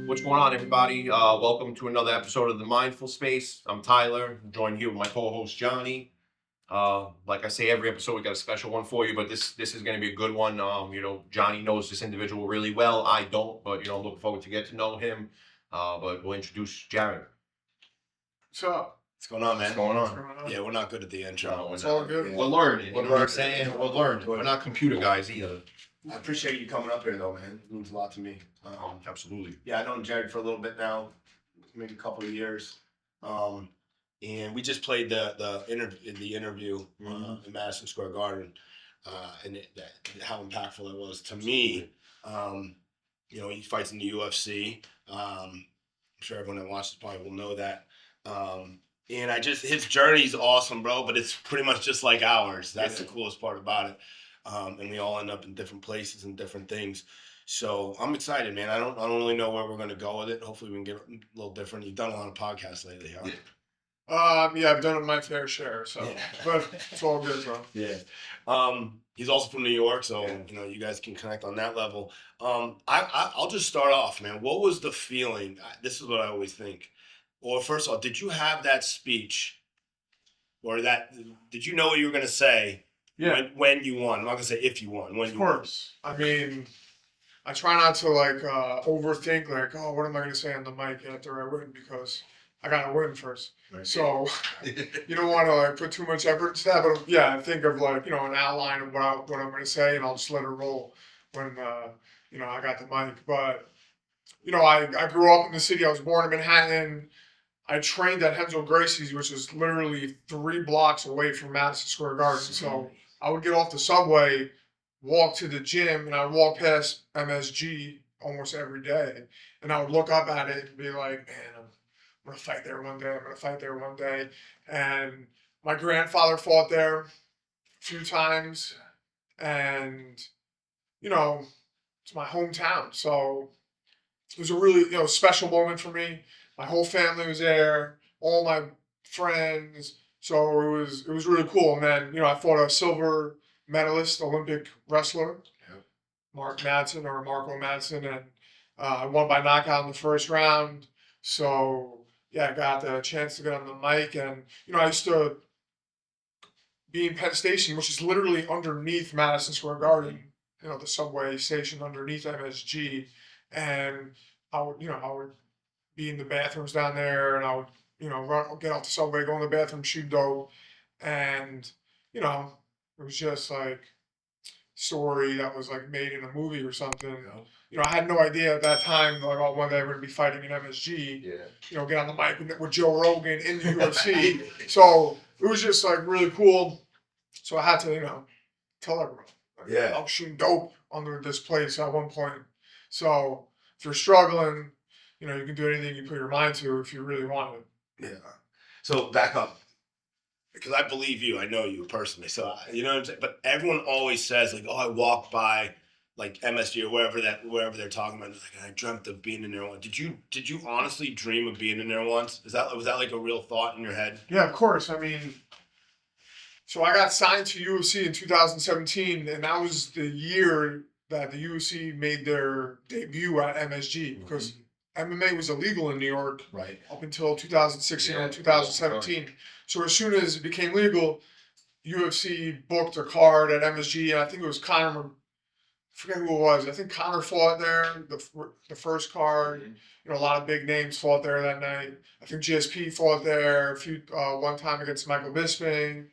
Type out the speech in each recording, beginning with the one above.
What's going on, everybody? Welcome to another episode of the Mindful Space. I'm Tyler. I'm joined here with my co-host Johnny. Like I say, every episode we got a special one for you, but this is going to be a good one. Johnny knows this individual really well. I don't, but I'm looking forward to get to know him. But we'll introduce Jared. What's up? What's going on, man? What's going What's on? going on? Yeah, we're not good at the intro. No, It's all good. We're learning. You know what I'm saying? We're learning. We're not computer guys either. I appreciate you coming up here, though, man. It means a lot to me. Absolutely. Yeah, I've known Jared for a little bit now, maybe a couple of years. And we just played the interview in Madison Square Garden, and how impactful it was to me. He fights in the UFC. I'm sure everyone that watches probably will know that. And his journey's awesome, bro, but it's pretty much just like ours. That's the coolest part about it. And we all end up in different places and different things. So I'm excited, man. I don't really know where we're going to go with it. Hopefully we can get it a little different. You've done a lot of podcasts lately, huh? Yeah, I've done my fair share, so but it's all good, bro. Yeah. He's also from New York, so you guys can connect on that level. I'll just start off, man. What was the feeling? This is what I always think. Well, first of all, did you have that speech, or did you know what you were going to say? Yeah. When you won. I'm not going to say if you won. When Of you won. course. I mean, I try not to overthink what am I going to say on the mic after I win, because I got to win first. Right. So you don't want to put too much effort into that. But yeah, I think of an outline of what I'm going to say, and I'll just let it roll when I got the mic. But I grew up in the city. I was born in Manhattan. I trained at Hensel Gracie's, which is literally 3 blocks away from Madison Square Garden. So I would get off the subway, walk to the gym, and I'd walk past MSG almost every day. And I would look up at it and be like, man, I'm going to fight there one day. I'm going to fight there one day. And my grandfather fought there a few times. And, it's my hometown. So it was a really, special moment for me. My whole family was there, all my friends. So it was really cool. And then, I fought a silver medalist, Olympic wrestler, Marco Madsen, and I won by knockout in the first round. So, yeah, I got the chance to get on the mic. And, I used to be in Penn Station, which is literally underneath Madison Square Garden, the subway station underneath MSG. And I would be in the bathrooms down there, and I would, get off the subway, go in the bathroom, shoot dope. And, it was just like story that was made in a movie or something. I had no idea at that time, one day I'm going to be fighting in MSG, get on the mic with Joe Rogan in the UFC. So it was just really cool. So I had to, tell everyone, I was shooting dope under this place at one point. So if you're struggling, you can do anything you put your mind to if you really want it. Yeah. So back up, because I believe you. I know you personally. So you know what I'm saying. But everyone always says I walked by MSG or wherever they're talking about. I dreamt of being in there once. Did you honestly dream of being in there once? Was that a real thought in your head? Yeah, of course. I mean, so I got signed to UFC in 2017, and that was the year that the UFC made their debut at MSG, because MMA was illegal in New York up until 2016 or 2017. So as soon as it became legal, UFC booked a card at MSG, and I think it was Conor. I forget who it was. I think Conor fought there, the first card. A lot of big names fought there that night. I think GSP fought there one time against Michael Bisping,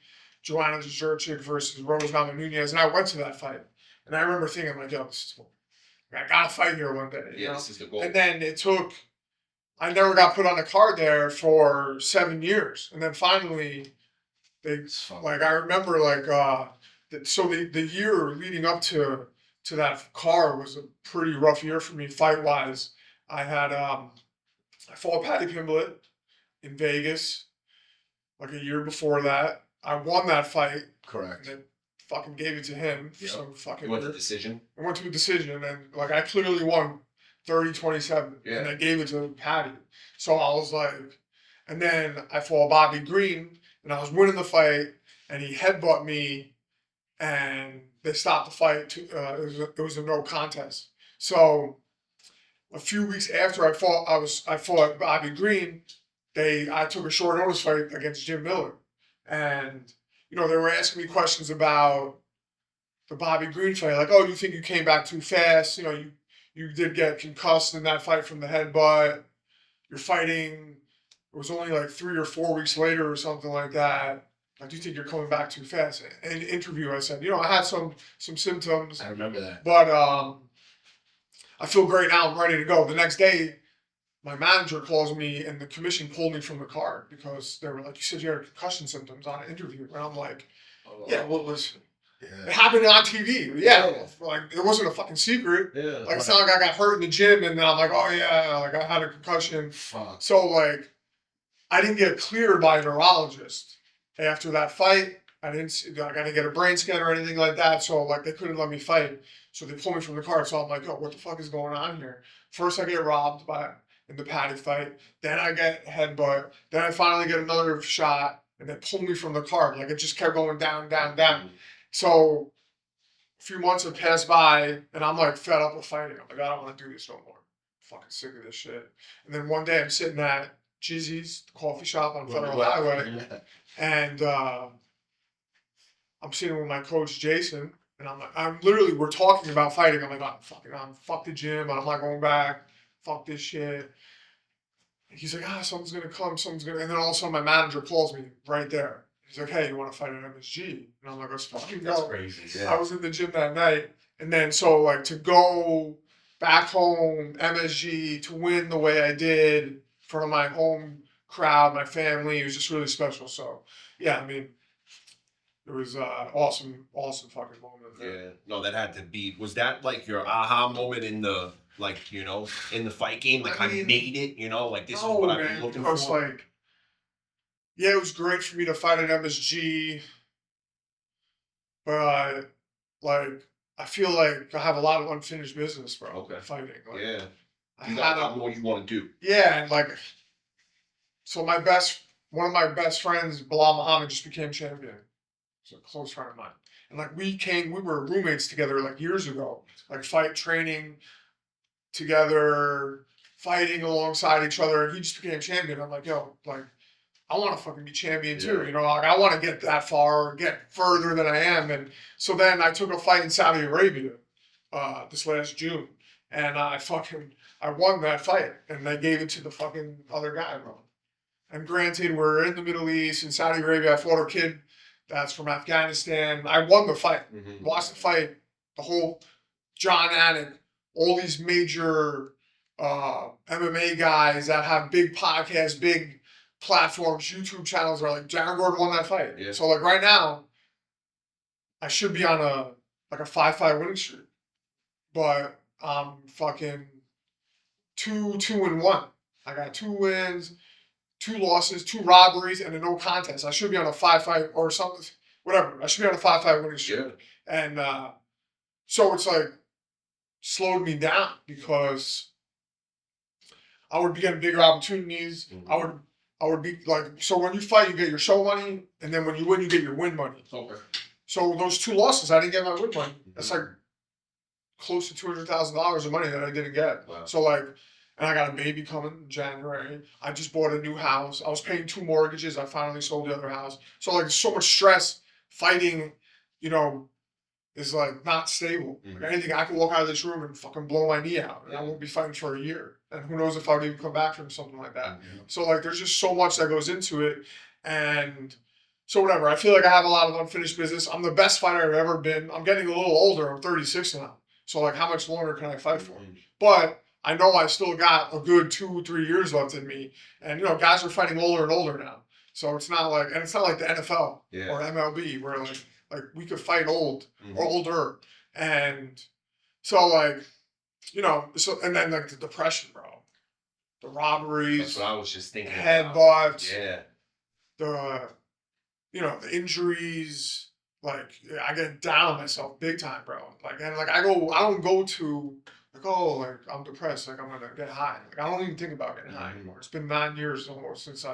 Joanna Jędrzejczyk versus Rose Namajunas, and I went to that fight. And I remember thinking, I gotta fight here one day. This is the goal. And then I never got put on the card there for 7 years. And then finally, I remember the year leading up to that card was a pretty rough year for me fight-wise. I fought Paddy Pimblett in Vegas a year before that. I won that fight. Correct. And fucking gave it to him for some fucking... You went to decision? I went to a decision, and I clearly won 30-27, and I gave it to Patty. So I was and then I fought Bobby Green, and I was winning the fight, and he headbutt me, and they stopped the fight. It was a no contest. So a few weeks after I fought Bobby Green, I took a short notice fight against Jim Miller, and they were asking me questions about the Bobby Green fight, like, oh, do you think you came back too fast? You did get concussed in that fight from the headbutt. You're fighting. It was only like 3 or 4 weeks later or something like that. Like, do you think you're coming back too fast? In the interview, I said, I had some symptoms. I remember that. But I feel great now. I'm ready to go. The next day, my manager calls me, and the commission pulled me from the card because they were like, "You said you had concussion symptoms on an interview," and I'm like, "Yeah, what was?" Yeah. It happened on TV. Yeah, like it wasn't a fucking secret. Yeah. Like it's not like I got hurt in the gym and then I'm like, oh yeah, like I had a concussion. Fuck. So like, I didn't get cleared by a neurologist after that fight. I didn't get a brain scan or anything like that. So like, they couldn't let me fight. So they pulled me from the card. So I'm like, oh, what the fuck is going on here? First, I get robbed in the paddy fight. Then I get headbutt. Then I finally get another shot, and they pulled me from the card. Like it just kept going down, down, down. So a few months have passed by, and I'm like fed up with fighting. I'm like, I don't want to do this no more. I'm fucking sick of this shit. And then one day I'm sitting at Jizzy's coffee shop on Federal Highway, and I'm sitting with my coach Jason, and we're talking about fighting. I'm like, fuck the gym. I'm not going back. Fuck this shit. He's like, someone's gonna come, and then all of a sudden my manager calls me right there. He's like, hey, you want to fight at MSG? And I'm like, let's fucking go. That's crazy. Yeah. I was in the gym that night. And then, so, like, to go back home, MSG, to win the way I did in front of my home crowd, my family, it was just really special. So, yeah, I mean, it was awesome fucking moment. Yeah. No, that had to be, was that like your aha moment in the, like, in the fight game? Like, I made it, like, this is what I've been looking for? Like, yeah, it was great for me to fight at MSG, but like I feel like I have a lot of unfinished business, bro. Okay. Fighting. Like, Yeah. I You had got a lot more you want to do. Yeah, and like, so one of my best friends, Bilal Muhammad, just became champion. He's a close friend of mine, and like we were roommates together like years ago, like fight training together, fighting alongside each other, and he just became champion. I'm like, yo, like, I want to fucking be champion too, Yeah. like I want to get that far, get further than I am. And so then I took a fight in Saudi Arabia this last June, and I won that fight, and they gave it to the fucking other guy, bro. And granted, we're in the Middle East, in Saudi Arabia. I fought a kid that's from Afghanistan. I won the fight. Mm-hmm. Watched the fight, the whole John Anik, all these major MMA guys that have big podcasts, big platforms, YouTube channels are like, Jaron Gordon won that fight. Yeah. So like right now, I should be on a 5-5 winning streak, but I'm fucking 2-1. I got 2 wins, 2 losses, 2 robberies, and a no contest. I should be on a 5-5 or something, whatever. I should be on a 5-5 winning streak. Yeah. And so it's like slowed me down because I would be getting bigger opportunities. Mm-hmm. I would be like, so when you fight, you get your show money, and then when you win, you get your win money. Okay. So those 2 losses, I didn't get my win money. That's like close to $200,000 of money that I didn't get. Wow. So like, and I got a baby coming in January. I just bought a new house. I was paying 2 mortgages. I finally sold the other house. So like, so much stress fighting, is like not stable. Mm-hmm. Like anything, I could walk out of this room and fucking blow my knee out, and I won't be fighting for a year. And who knows if I would even come back from something like that. Mm-hmm. So like, there's just so much that goes into it, and so whatever. I feel like I have a lot of unfinished business. I'm the best fighter I've ever been. I'm getting a little older. I'm 36 now. So like, how much longer can I fight for? Mm-hmm. But I know I still got a good 2-3 years left in me, and guys are fighting older and older now. So it's not like the NFL or MLB where like we could fight old or older, and so like, so and then like the depression, bro, the robberies, That's what I was just thinking. headbutts, Yeah. the injuries. Like I get down on myself big time, bro. Like and like I don't go to like, oh, like I'm depressed, like I'm gonna get high. Like I don't even think about getting high anymore. It's been 9 years almost since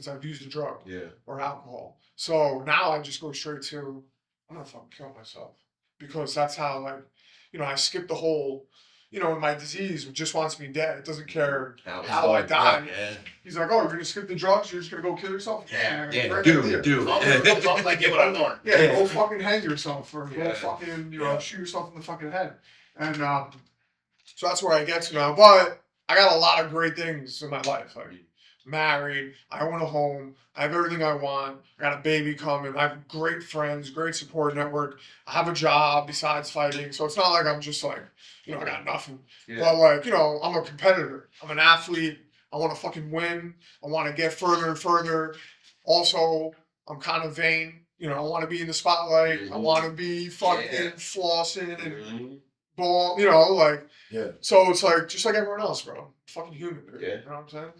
I've used a drug or alcohol. So now I just go straight to, I'm gonna fucking kill myself, because that's how, like, I skipped the whole, you know, in my disease, it just wants me dead. It doesn't care How how I die. Yeah. He's like, oh, you're gonna skip the drugs? You're just gonna go kill yourself? Yeah, Yeah, great do idea. it, do As long as I get what I want. Yeah, go fucking hang yourself or Yeah. go fucking, you know, shoot yourself in the fucking head. And so that's where I get to now. But I got a lot of great things in my life. Like married, I own a home, I have everything I want, I got a baby coming, I have great friends, great support network, I have a job besides fighting. So it's not like I'm just like, you know, I got nothing. But like, you know, I'm a competitor. I'm an athlete. I want to fucking win. I want to get further and further. Also, I'm kind of vain. You know, I want to be in the spotlight. I want to be fucking flossing and ball. You know, like. Yeah. So it's like just like everyone else, bro. Fucking human, dude. Yeah. You know what I'm saying?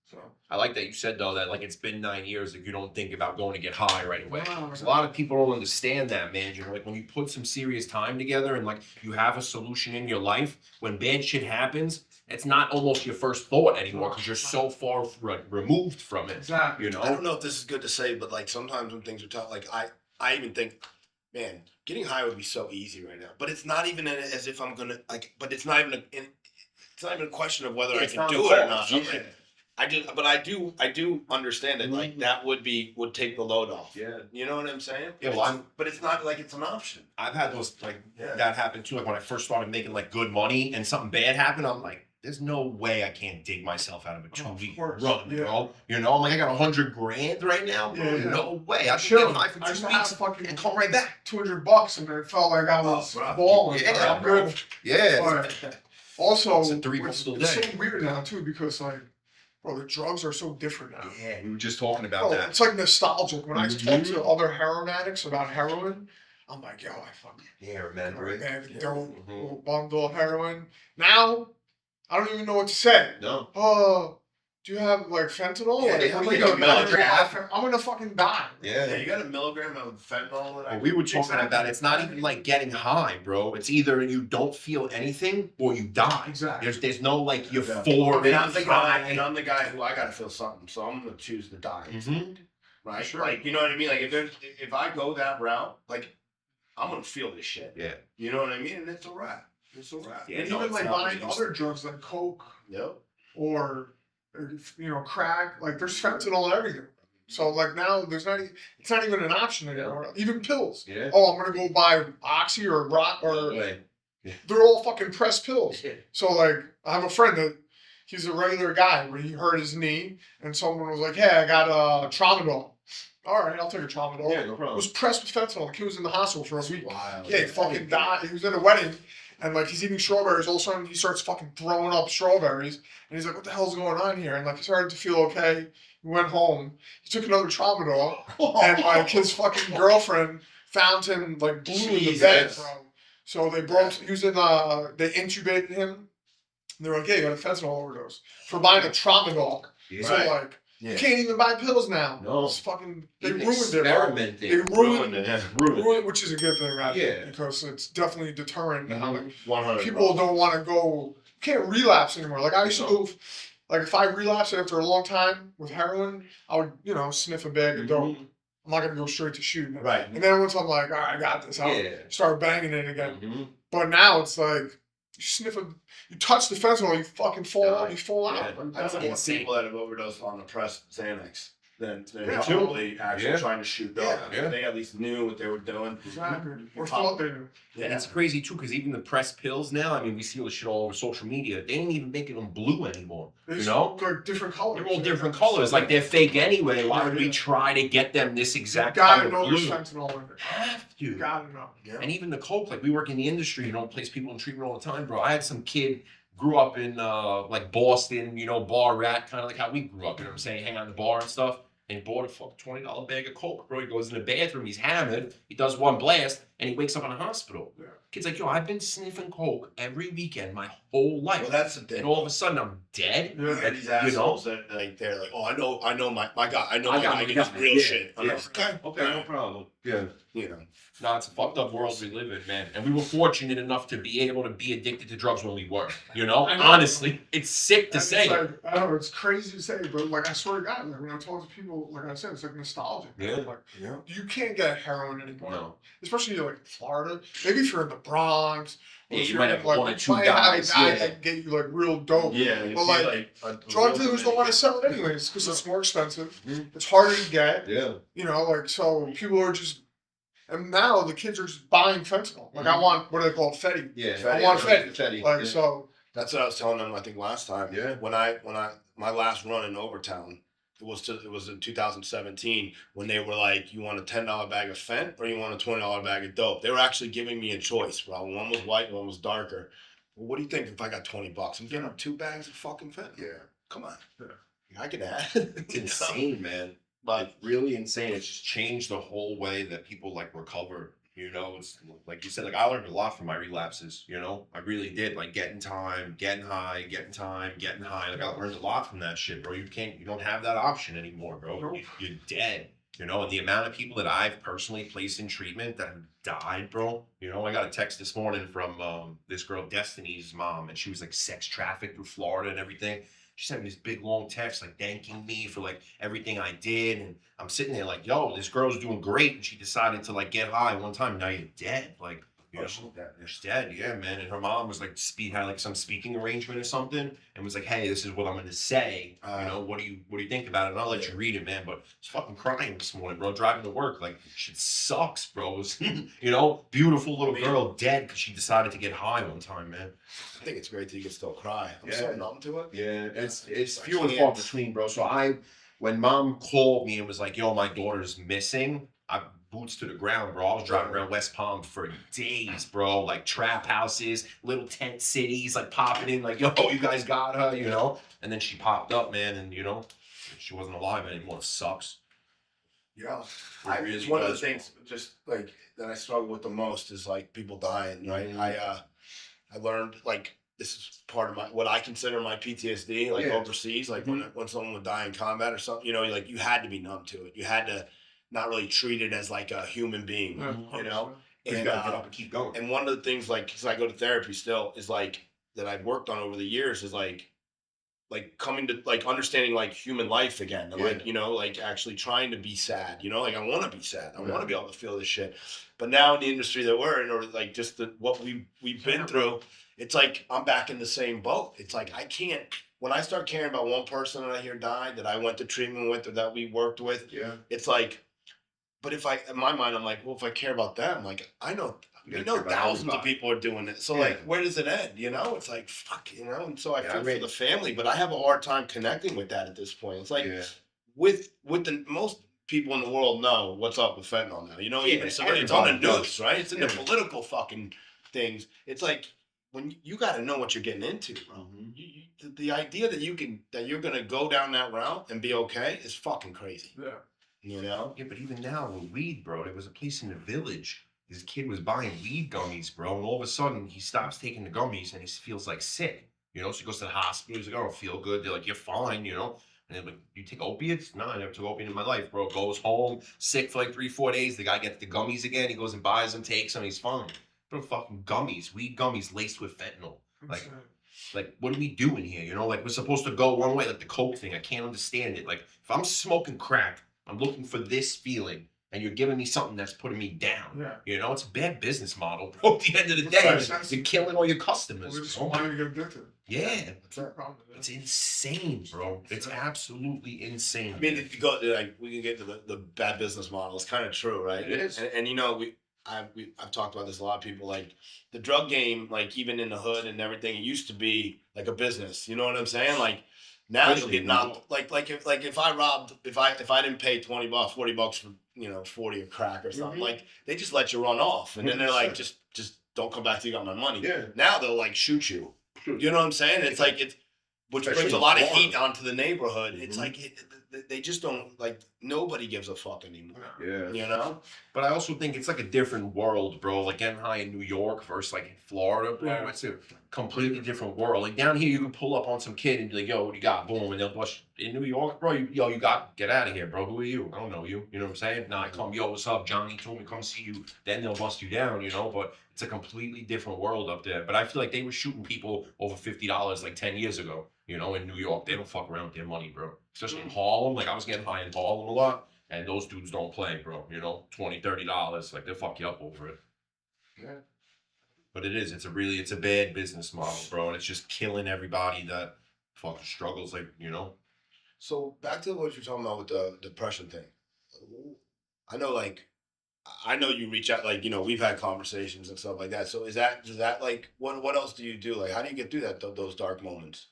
So. I like that you said though that like it's been 9 years that you don't think about going to get high right away. No, 'Cause a lot of people don't understand that, man. You know, like when you put some serious time together and like you have a solution in your life, when bad shit happens, it's not almost your first thought anymore because you're so far removed from it. Exactly. You know. I don't know if this is good to say, but like sometimes when things are tough, like I even think, man, getting high would be so easy right now. But it's not even as if I'm gonna like. But it's not even it's not even a question of whether I can do it or not. I'm like, I do understand it. Like that would take the load off. Yeah. You know what I'm saying? Yeah, well, but it's not like it's an option. I've had those like that happen too. Like when I first started making like good money and something bad happened, I'm like, there's no way I can't dig myself out of a 2-week course. run, Yeah. bro. You know, I'm like, I got $100,000 right now, bro. Yeah. No way. I should Chill. get high for I used 2 to have weeks fucking and come right back. $200 and it felt like I was bro. balling. Yeah, I'm bro. good. Yeah. But also, It's a 3 it's bucks a so day. weird now too because like, bro, the drugs are so different now. Yeah, we were just talking about Bro, that. it's like nostalgic. When I talk to other heroin addicts about heroin, I'm like, yo, I fucking Yeah, remember it. bag, Yeah. dope, Mhm. little bundle of heroin. Now, I don't even know what to say. No. Oh, do you have like fentanyl? Yeah, Like, they what have, do you like, a do? milligram. I'm gonna fucking die. Yeah, you got a milligram of fentanyl. Well, we were talking about it's not even like getting high, bro. It's either you don't feel anything or you die. Exactly. There's no like And euphoric I'm the guy, high. and I'm the guy who I gotta feel something, so I'm gonna choose to die. Mhm. Right? Sure. Like, you know what I mean? Like, if I go that route, like, I'm gonna feel this shit. Yeah. You know what I mean? And it's a wrap. It's a wrap. Yeah, And no, even it's like not buying what it other drugs like coke Yep. or you know crack, like there's fentanyl and everything. So like now it's not even an option anymore. Even pills. Yeah. Oh, I'm gonna go buy Oxy or Rock or Way. they're all fucking pressed pills. Yeah. So like I have a friend that he's a regular guy where he hurt his knee and someone was like, hey, I got a tramadol. All right, I'll take a tramadol. Yeah, no It problem. was pressed with fentanyl. Like he was in the hospital for a week. Wild. Yeah, he fucking died. He was at a wedding, and like he's eating strawberries. All of a sudden, he starts fucking throwing up strawberries, and he's like, "What the hell's going on here?" And like he started to feel okay. He went home. He took another tramadol, and like his fucking girlfriend found him like blue in the bed, Jesus. bro. So they broke. He was in. They intubated him. And they're like, "Yeah, you got a fentanyl overdose for buying a tramadol." Yeah. So Right. like, Yeah. you can't even buy pills now. No. It's fucking. They Even ruined it, bro. experimenting. They Ruined it. Yeah. ruined, which is a good thing, I Yeah. think, because it's definitely deterrent now. Like, 100. people don't want to go, can't relapse anymore. Like I used to do, like if I relapsed after a long time with heroin, I would, you know, sniff a bag of dope. I'm not gonna go straight to shooting. Right. And then once I'm like, all right, I got this, I'll Yeah. start banging it again. Mhm. But now it's like, you sniff a, you touch the fentanyl, you fucking fall out, you fall out. Yeah. Like, I know more insane. people that have overdosed on the press Xanax than Yeah. probably actually Yeah. trying to shoot dope. Yeah. They at least knew what they were doing. Exactly. Or Pop- thought they knew. And it's crazy too, because even the pressed pills now, I mean, we see all this shit all over social media. They ain't even making them blue anymore. They You just know? look like different colors. They're all different colors. Like they're fake anyway. Why would we try to get them this You exact gotta color know blue? there's fentanyl in it. Have You to. gotta know. Yeah. And even the coke, like we work in the industry, you know, place people in treatment all the time, bro. I had some kid grew up in like Boston, you know, bar rat, kind of like how we grew up. You know what I'm saying? Hang out in the bar and stuff. And he bought a fucking $20 bag of coke, bro. He goes in the bathroom, he's hammered, he does one blast, and he wakes up in a hospital. Yeah. Kid's like, yo, I've been sniffing coke every weekend my whole life. Well, that's the thing. And all of a sudden I'm dead. Yeah. And these You know? assholes that like they're like, oh, I know my guy, I know I my got guy, my he does guy. real Yeah. shit. I'm Yeah. like, okay, Okay, no problem. Yeah. you know. No, it's a fucked up world we live in, man. And we were fortunate enough to be able to be addicted to drugs when we were. You know? I know. Honestly, it's sick to And say. it's like, I don't know, it's crazy to say, but like I swear to God, like when I talk to people, like I said, it's like nostalgic. Yeah. Like Yeah. you can't get heroin anymore. No. Especially like Florida. Maybe if you're in the Bronx. Or Yeah, if you you're might in, have like, one or two might have a guys, guy yeah. that can get you like real dope. Yeah, But like drug dealers don't want to sell it anyways because it's more expensive. It's harder to get. Yeah. You know, like so people are just. And now the kids are just buying fentanyl. Like I want what do they call it, Fetty? Yeah. I want Fetty. Fetty. Like yeah. so. That's what I was telling them. I think last time. Yeah. When I my last run in Overtown, it was in 2017 when they were like, you want a $10 bag of Fent or you want a $20 bag of dope? They were actually giving me a choice, bro. One was white, one was darker. Well, what do you think if I got $20? I'm getting up 2 bags of fucking Fent. Yeah. Come on. Yeah. I can add. It's insane, man. But Like really insane. It's just changed the whole way that people like recover. You know, it's like you said, like I learned a lot from my relapses, you know. I really did. Like getting time, getting high, getting time, getting high. Like I learned a lot from that shit, bro. You don't have that option anymore, bro. Nope. You're dead. You know, and the amount of people that I've personally placed in treatment that have died, bro. You know, I got a text this morning from this girl, Destiny's mom, and she was like sex trafficked through Florida and everything. She sent me this big long text like thanking me for like everything I did, and I'm sitting there like, yo, this girl's doing great, and she decided to like get high one time. Now you're dead, like. You know, she's dead, yeah, man. And her mom was like, had like some speaking arrangement or something, and was like, "Hey, this is what I'm gonna say. You know, what do you think about it?" And I'll let you read it, man. But it's fucking crying this morning, bro. Driving to work, like shit sucks, bro. It was, you know, beautiful little girl dead because she decided to get high one time, man. I think it's great that you can still cry. I'm so numb to it. Yeah, it's few and far between, bro. So when mom called me and was like, "Yo, my daughter's missing," I boots to the ground, bro. I was driving around West Palm for days, bro. Like trap houses, little tent cities, like popping in, like, yo, you guys got her, you know? And then she popped up, man, and you know, she wasn't alive anymore. It sucks. Yeah. It really It's one of the does. things just like that I struggle with the most is like people dying, right? I learned like this is part of what I consider my PTSD, like overseas, like when someone would die in combat or something, you know, like you had to be numb to it. You had to not really treat it as like a human being, you know? You And, gotta get up and keep going. and one of the things like, cause I go to therapy still is like, that I've worked on over the years is like coming to like understanding like human life again. And like, you know, like actually trying to be sad, you know, like I want to be sad. I want to be able to feel this shit. But now in the industry that we're in, or like just what we've been through, it's like, I'm back in the same boat. It's like, I can't, when I start caring about one person that I hear died, that I went to treatment with, or that we worked with, it's like, but if in my mind, I'm like, well, if I care about them, like, we know thousands of people are doing it. So like, where does it end? You know, it's like, fuck, you know? And so I feel for the family, but I have a hard time connecting with that at this point. It's like with the most people in the world know what's up with fentanyl now, you know, even so it's on the news, right? It's in the political fucking things. It's like, when you got to know what you're getting into, bro. The idea that you're going to go down that route and be okay is fucking crazy. Yeah. You know? Yeah, but even now with weed, bro, there was a place in the village. This kid was buying weed gummies, bro, and all of a sudden he stops taking the gummies and he feels like sick. You know, so he goes to the hospital. He's like, "I don't feel good." They're like, "You're fine," you know. And they're like, "You take opiates?" "No, I never took opiate in my life, bro." Goes home, sick for like 3-4 days. The guy gets the gummies again. He goes and buys them, takes them, he's fine. Bro, fucking gummies, weed gummies laced with fentanyl. Like, what are we doing here? You know, like we're supposed to go one way, like the coke thing. I can't understand it. Like, if I'm smoking crack, I'm looking for this feeling, and you're giving me something that's putting me down. Yeah. You know, it's a bad business model, bro. At the end of the day, you're killing all your customers. We just want to get addicted. Yeah, That's our problem. it's insane, bro. It's absolutely insane. I mean, if you go, like, we can get to the bad business model. It's kind of true, right? It is. And you know, I've talked about this a lot of people, like the drug game, like even in the hood and everything, it used to be like a business. You know what I'm saying? Like now you'll get knocked. Like if I didn't pay $20, $40 for, you know, 40 of crack or something, like they just let you run off, and then they're like, just don't come back till you got my money. Yeah. Now they'll like shoot you. You know what I'm saying? It's like which brings a lot of heat onto the neighborhood. It's like they just don't, like, nobody gives a fuck anymore. Yeah. You know? But I also think it's like a different world, bro. Like getting high in New York versus like in Florida, bro. Yeah. It's a completely different world. Like down here, you can pull up on some kid and be like, "Yo, what do you got?" Boom, and they'll bust. In New York, bro, you got, get out of here, bro. Who are you? I don't know you. You know what I'm saying? Nah, I come, yo, what's up? Johnny told me come see you. Then they'll bust you down, you know. But it's a completely different world up there. But I feel like they were shooting people over $50 like 10 years ago. You know, in New York, they don't fuck around with their money, bro. Especially in Harlem. Like I was getting high in Harlem a lot. And those dudes don't play, bro. You know, $20, $30. Like, they'll fuck you up over it. Yeah. But it's a bad business model, bro, and it's just killing everybody that fucking struggles, like, you know. So back to what you're talking about with the depression thing. I know, like, I know you reach out, like, we've had conversations and stuff like that. So does that like, what else do you do? Like, how do you get through those dark moments?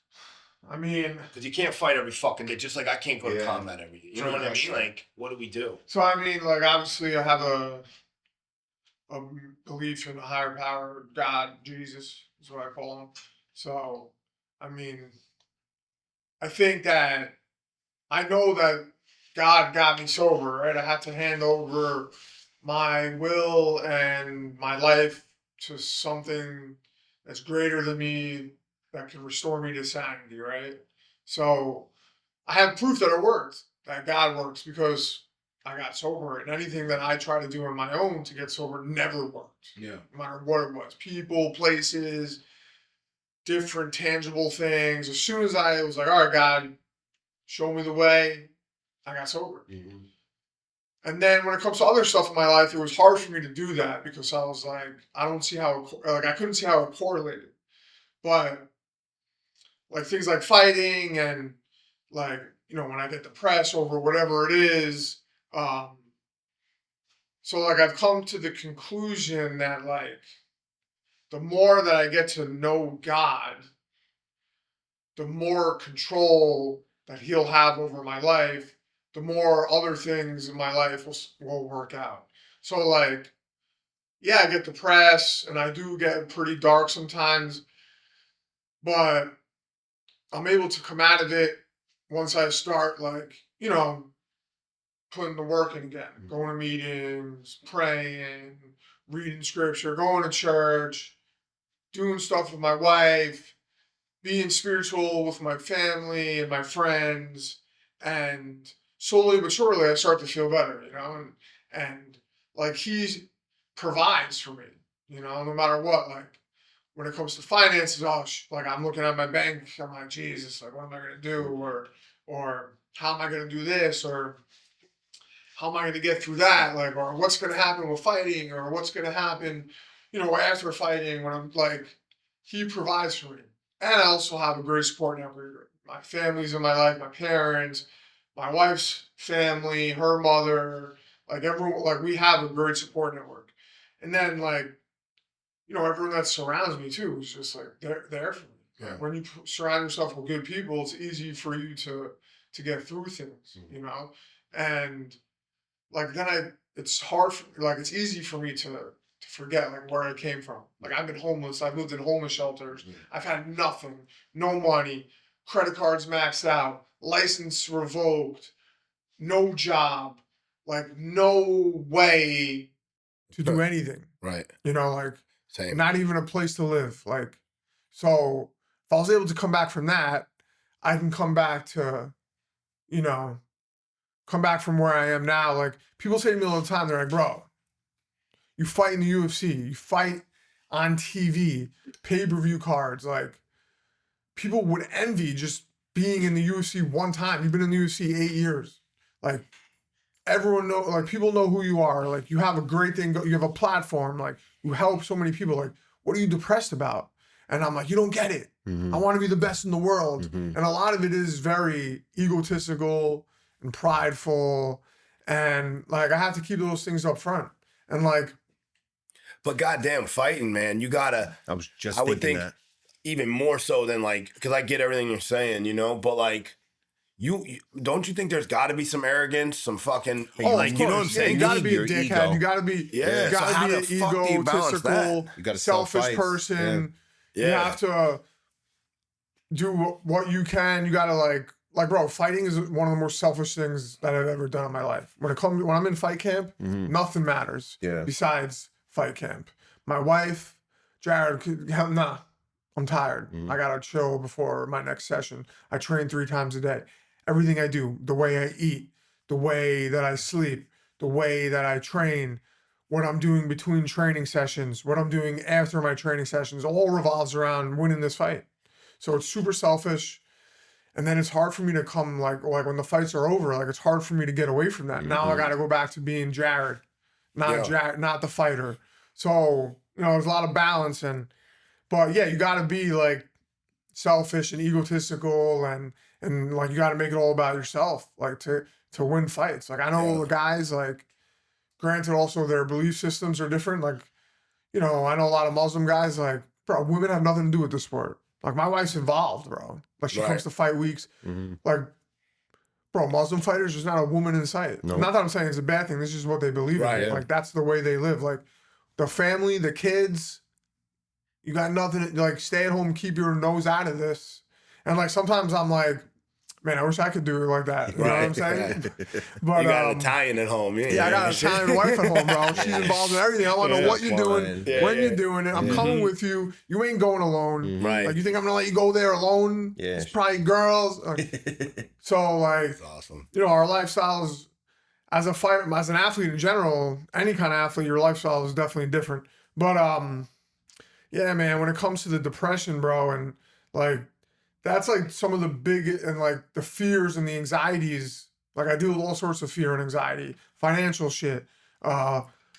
I mean, Because you can't fight every fucking day. Just like I can't go to combat every day. You know what I mean? Sure. Like, what do we do? so I mean, like obviously I have a belief in a higher power, God, Jesus is what I call him. So, I mean, I think that I know that God got me sober, right? I had to hand over my will and my life to something that's greater than me that can restore me to sanity, right? So I have proof that it works, that God works because I got sober, and anything that I try to do on my own to get sober never worked. Yeah. No matter what it was, people, places, different tangible things. As soon as I was like, all right, God, show me the way, I got sober. Mm-hmm. And then when it comes to other stuff in my life, it was hard for me to do that because I was like, I don't see how, I couldn't see how it correlated. But like things like fighting and like, when I get depressed over whatever it is, so like I've come to the conclusion that like the more that I get to know God, the more control that He'll have over my life, the more other things in my life will work out. So like, yeah, I get depressed and I do get pretty dark sometimes, but I'm able to come out of it once I start like, putting the work in again, going to meetings, praying, reading scripture, going to church, doing stuff with my wife, being spiritual with my family and my friends, and slowly but surely I start to feel better, and like He provides for me, no matter what. Like when it comes to finances, like I'm looking at my bank, I'm like, Jesus, like what am I gonna do, or how am I gonna do this, or how am I gonna get through that, like, or what's gonna happen with fighting, or what's gonna happen, after fighting when I'm like, He provides for me. And I also have a great support network. My family's in my life, my parents, my wife's family, her mother, like everyone, like we have a great support network. And then like, everyone that surrounds me too is just like they're there for me. Yeah. When you surround yourself with good people, it's easy for you to get through things, And like then it's hard for, like it's easy for me to forget like where I came from. Like I've been homeless. I've lived in homeless shelters. I've had nothing, no money, credit cards maxed out, license revoked, no job, like no way to do anything. Right. Like Same. not even a place to live. Like, so if I was able to come back from that, I can come back to, come back from where I am now. Like people say to me all the time, they're like, bro, you fight in the UFC, you fight on TV, pay-per-view cards. Like people would envy just being in the UFC one time. You've been in the UFC 8 years. Like everyone know, like people know who you are. Like you have a great thing. You have a platform. Like you help so many people. Like what are you depressed about? And I'm like, you don't get it. I want to be the best in the world. And a lot of it is very egotistical and prideful. And like I have to keep those things up front. And like, but goddamn, fighting, man, you gotta. I would think that. Even more so than like, because I get everything you're saying, but like, you don't you think there's got to be some arrogance, some fucking like, you know what I'm saying? You got to be a dickhead. You got to be, you got to be an egotistical, selfish person. Yeah. You have to do what you can. You got to like, bro, fighting is one of the most selfish things that I've ever done in my life. When I'm in fight camp, nothing matters besides fight camp. My wife, Jared, I'm tired. I gotta chill before my next session. I train 3 times a day. Everything I do, the way I eat, the way that I sleep, the way that I train, what I'm doing between training sessions, what I'm doing after my training sessions, all revolves around winning this fight. So it's super selfish. And then it's hard for me to come like when the fights are over, like it's hard for me to get away from that. Now I got to go back to being Jared, not the fighter. So, there's a lot of balance but yeah, you got to be like selfish and egotistical and like you got to make it all about yourself, like to win fights. Like I know the guys, like granted also their belief systems are different. Like, I know a lot of Muslim guys, like, bro, women have nothing to do with the sport. Like my wife's involved, bro. Like she comes to fight weeks. Like, bro, Muslim fighters, there's not a woman in sight. No. Not that I'm saying it's a bad thing. This is what they believe in. Yeah. Like that's the way they live. Like the family, the kids, you got nothing. Like stay at home, keep your nose out of this. And like sometimes I'm like, man, I wish I could do it like that. You know what I'm saying? But you got an Italian at home. Yeah, I got an Italian wife at home, bro. She's involved in everything. I want to know what you're doing, when you're doing it. I'm coming with you. You ain't going alone. Right. Like, you think I'm going to let you go there alone? Yeah. It's probably girls. So, like, That's awesome. our lifestyles as a fighter, as an athlete in general, any kind of athlete, your lifestyle is definitely different. But, yeah, man, when it comes to the depression, bro, and, like, that's like some of the big and like the fears and the anxieties. Like I deal with all sorts of fear and anxiety, financial shit,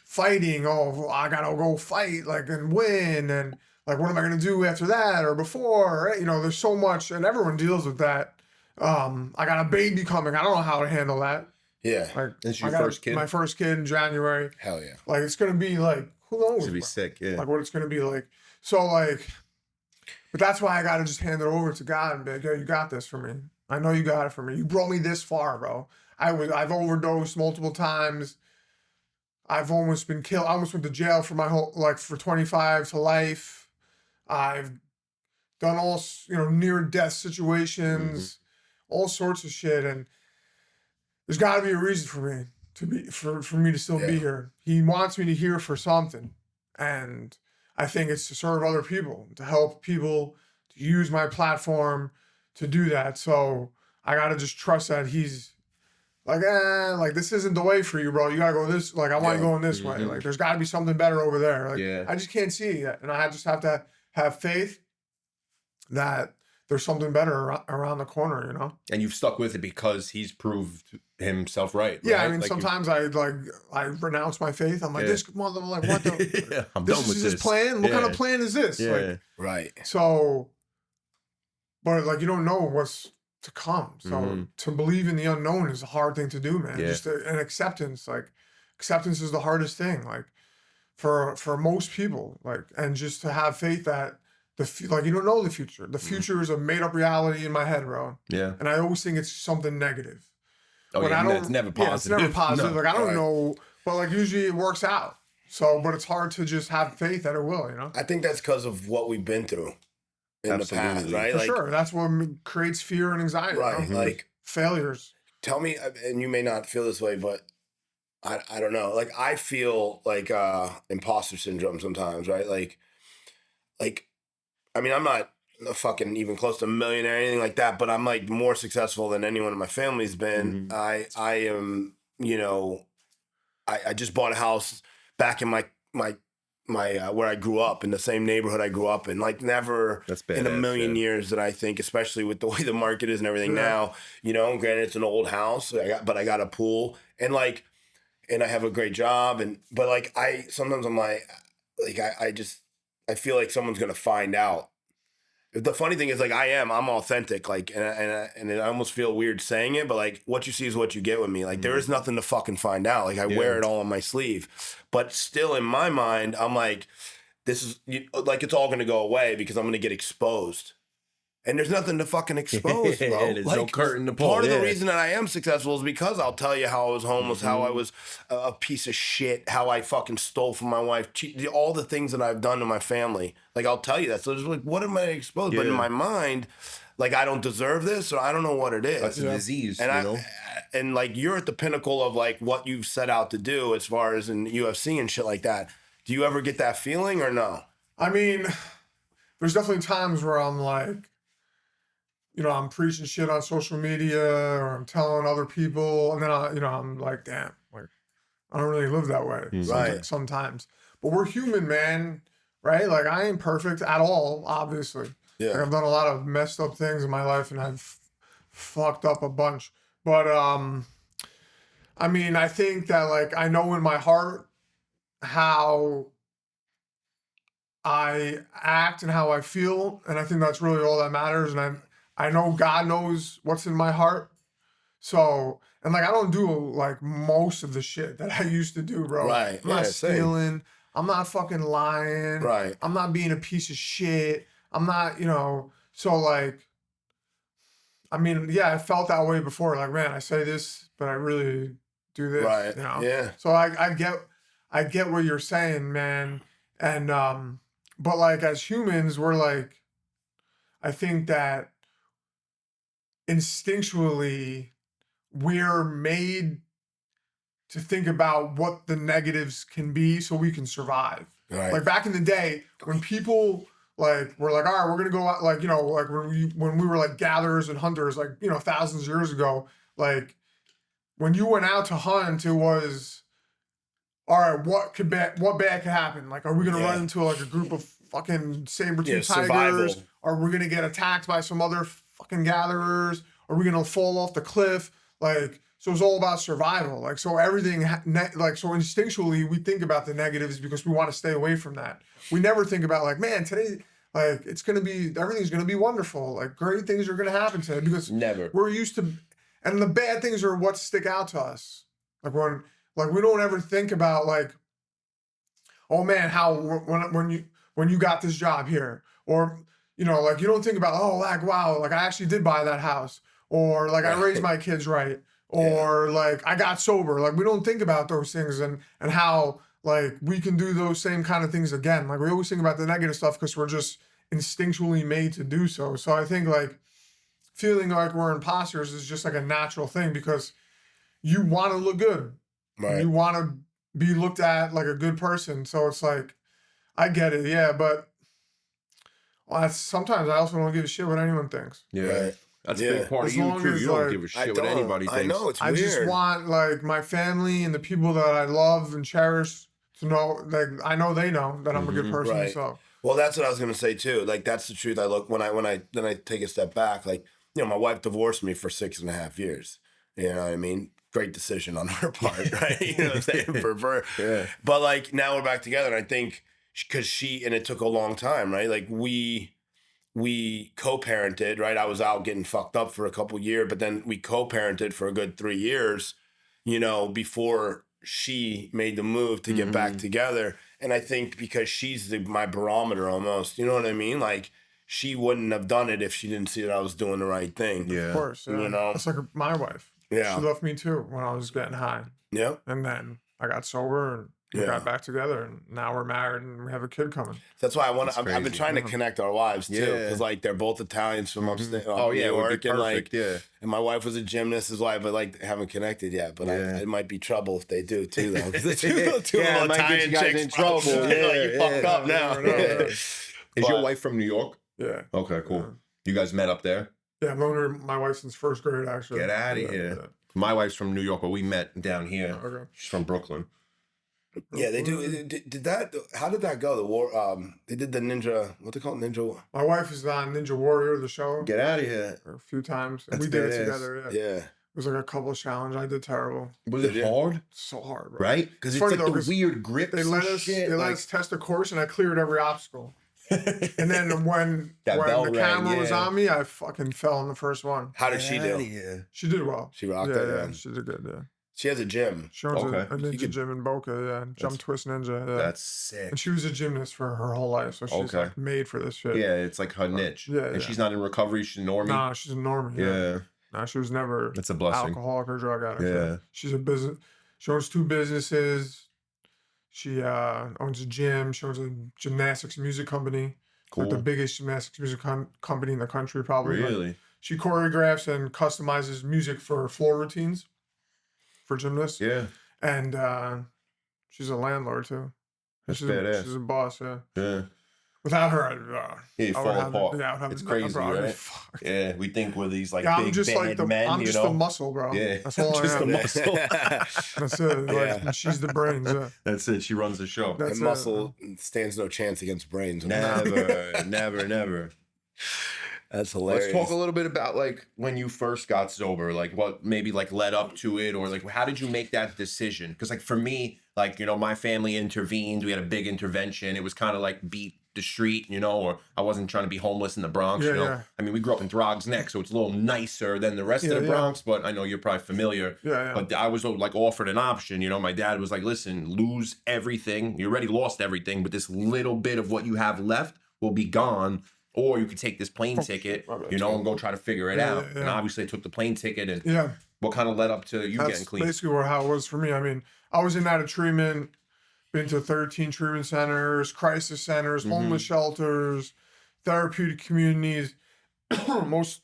fighting. Oh, I gotta go fight, like, and win, and like, what am I gonna do after that or before? Right? There's so much, and everyone deals with that. I got a baby coming. I don't know how to handle that. Yeah. Like, This your I got first kid? my first kid in January. Hell yeah. Like, it's gonna be like, who knows? To be bro? sick, yeah. Like what it's gonna be like. So like. But that's why I gotta just hand it over to God and be like, yo, you got this for me. I know you got it for me. You brought me this far, bro. I've overdosed multiple times. I've almost been killed. I almost went to jail for my whole, like, for 25 to life. I've done all, near death situations, all sorts of shit. And there's gotta be a reason for me for me to still be here. He wants me to here for something. And I think it's to serve other people, to help people, to use my platform to do that. So I gotta just trust that he's like, this isn't the way for you, bro. You gotta go this, like, I want you going this way. Like, there's gotta be something better over there. Like, I just can't see it yet. And I just have to have faith that there's something better around the corner, And you've stuck with it because he's proved himself right. Yeah, right? I mean, Like sometimes I renounce my faith. I'm like, this mother, like, what the? I'm done with is his this plan? What kind of plan is this? Yeah. Like, Right. so, but like, you don't know what's to come. So to believe in the unknown is a hard thing to do, man. Yeah. Just an acceptance, like acceptance is the hardest thing, like for most people, like, and just to have faith that like, you don't know the future. The future is a made up reality in my head, bro. Yeah. And I always think it's something negative. Oh, But yeah, I don't, it's never positive. Yeah, it's never positive. No. Like, I don't know, but like usually it works out. So, but it's hard to just have faith that it will, I think that's because of what we've been through in the past, Absolutely. right? For Like, sure. That's what creates fear and anxiety. right. Like, Failures. tell me, and you may not feel this way, but I don't know. Like, I feel like imposter syndrome sometimes, right? Like, I mean, I'm not a fucking even close to a millionaire or anything like that, but I'm like more successful than anyone in my family's been. I am, I just bought a house back in my where I grew up, in the same neighborhood I grew up in. Like, never That's in a badass, million yeah. years that I think, especially with the way the market is and everything now, granted it's an old house, but I got a pool and I have a great job. But like, sometimes I'm like I feel like someone's going to find out. The funny thing is, like, I'm authentic, like, and I almost feel weird saying it, but like, what you see is what you get with me. Like, there is nothing to fucking find out. Like, I wear it all on my sleeve, but still in my mind, I'm like, this is like, it's all going to go away because I'm going to get exposed. And there's nothing to fucking expose, bro. There's like, no curtain to pull. Part of the reason that I am successful is because I'll tell you how I was homeless, how I was a piece of shit, how I fucking stole from my wife, all the things that I've done to my family. Like, I'll tell you that. So it's like, what am I exposed? But in my mind, like, I don't deserve this, or I don't know what it is. That's a disease, And and like, you're at the pinnacle of like what you've set out to do as far as in UFC and shit like that. Do you ever get that feeling or no? I mean, there's definitely times where I'm like, I'm preaching shit on social media or I'm telling other people, and then I'm like, damn, like, I don't really live that way. Right. Sometimes. But we're human, man, right? Like, I ain't perfect at all, obviously. Yeah. Like, I've done a lot of messed up things in my life and I've fucked up a bunch. But I mean, I think that, like, I know in my heart how I act and how I feel, and I think that's really all that matters. And I know God knows what's in my heart. So, and like I don't do like most of the shit that I used to do, bro. Right. I'm not Yeah, same. stealing. I'm not fucking lying. Right. I'm not being a piece of shit. I'm not, so like, I mean, yeah, I felt that way before. Like, man, I say this, but I really do this. Right. Yeah. So I get what you're saying, man. And but like as humans, we're like, I think that instinctually we're made to think about what the negatives can be so we can survive. Right. Like back in the day when people like were like, all right, we're gonna go out, like, like when we were like gatherers and hunters, like, thousands of years ago, like when you went out to hunt, it was, all right, what bad could happen? Like, are we gonna run into like a group of fucking saber-toothed tigers? Survival. Are we gonna get attacked by some other fucking gatherers? Are we gonna fall off the cliff? Like, so it's all about survival. Like, so everything, so instinctually we think about the negatives because we want to stay away from that. We never think about like, man, today, like everything's gonna be wonderful. Like great things are gonna happen today because Never. we're used to, and the bad things are what stick out to us. Like we don't ever think about like, oh man, how when you got this job here, or like you don't think about, oh like wow, like I actually did buy that house, or like I raised my kids right, or like I got sober. Like we don't think about those things and how like we can do those same kind of things again. Like we always think about the negative stuff because we're just instinctually made to do so. So I think like feeling like we're imposters is just like a natural thing because you want to look good. Right. You want to be looked at like a good person. So it's like, I get it. Yeah. But sometimes I also don't give a shit what anyone thinks. Yeah. Right. That's a Yeah. big part As of you long too. as, You don't like, give a shit what anybody thinks. I know, it's I weird. just want like my family and the people that I love and cherish to know, like, I know they know that I'm a good person. Right. So Well, that's what I was gonna say too. Like that's the truth. I look when I take a step back. Like my wife divorced me for 6.5 years. You know what I mean? Great decision on her part, right? You know what I'm saying? For Yeah. But like now we're back together, and I think because and it took a long time, right? Like we co-parented, right? I was out getting fucked up for a couple years, but then we co-parented for a good 3 years, before she made the move to get back together. And I think because she's my barometer almost, you know what I mean? Like she wouldn't have done it if she didn't see that I was doing the right thing. Yeah. of course, yeah. It's like my wife. Yeah. She left me too when I was getting high. Yeah. And then I got sober and we got back together and now we're married and we have a kid coming. That's why I've been crazy. trying to connect our wives too, because like they're both Italians from upstate. Oh yeah, New it would York, be perfect. and Yeah. and my wife was a gymnast as well, but like haven't connected yet. But it might be trouble if they do too, though. 'Cause the two Yeah, little it might get you Italian guys chicks, in bro. trouble. You fucked up now. No. Is your But- wife from New York? Yeah. Okay, cool. Yeah. You guys met up there? Yeah, I've known my wife since first grade, actually. Get outta here. My wife's from New York, but we met down here. Okay. She's from Brooklyn. Yeah, they do. Did that? How did that go? The war. They did the ninja. What they call it? Ninja. My wife is on Ninja Warrior, the show, Get out of here. a few times. And That's we did it badass. together, yeah. Yeah. It was like a couple challenge. I did terrible. Was it Did you? hard? So hard, bro. Right? Because it's funny like though, the 'cause weird grips They let and us shit. they let us test the course and I cleared every obstacle. And then when That bell the rang, camera was yeah. on me, I fucking fell in the first one. How did she do? Yeah. She did well. She rocked yeah, it. yeah, Yeah. she did good, yeah. She has a gym. She owns Okay. a ninja You could- gym in Boca, yeah. Jump twist ninja, yeah. That's sick. And she was a gymnast for her whole life, so she's Okay. like made for this shit. Yeah, it's like her niche. Yeah, And yeah. she's not in recovery. She's normie. Nah, she's a normie. Yeah. Nah, she was never That's a blessing. alcoholic or drug addict. Yeah. She's a business. She owns 2 businesses. She owns a gym. She owns a gymnastics music company. Cool. Like the biggest gymnastics music company in the country, probably. Like, Really? she choreographs and customizes music for floor routines for gymnasts. Yeah. And she's a landlord too. That's she's badass. she's a boss, yeah. Yeah. Without her, Yeah, you I would fall have apart. Yeah, I would have It's crazy, bro, I'd be right? fucked. Yeah, we think we're these like Yeah, big I'm just bad like the men, I'm you just know? the muscle, bro. Yeah. That's all I Just am. the muscle. That's it. Like, Yeah. and she's the brains. Yeah. That's it. She runs the show. That's And it. muscle stands no chance against brains. Never, never, never. That's hilarious. Let's talk a little bit about like when you first got sober, like what maybe like led up to it, or like how did you make that decision? Because like for me, like my family intervened. We had a big intervention. It was kind of like beat the street, you know, or I wasn't trying to be homeless in the Bronx, you know. Yeah. I mean, we grew up in Throgs Neck, so it's a little nicer than the rest Yeah, of the yeah. Bronx, but I know you're probably familiar. Yeah. But I was like offered an option, you know. My dad was like, listen, lose everything. You already lost everything, but this little bit of what you have left will be gone. Or you could take this plane ticket, you know, and go try to figure it out. And obviously I took the plane ticket. And what kind of led up to you getting clean? Basically how it was for me. I mean, I was in and out of treatment, been to 13 treatment centers, crisis centers, homeless shelters, therapeutic communities,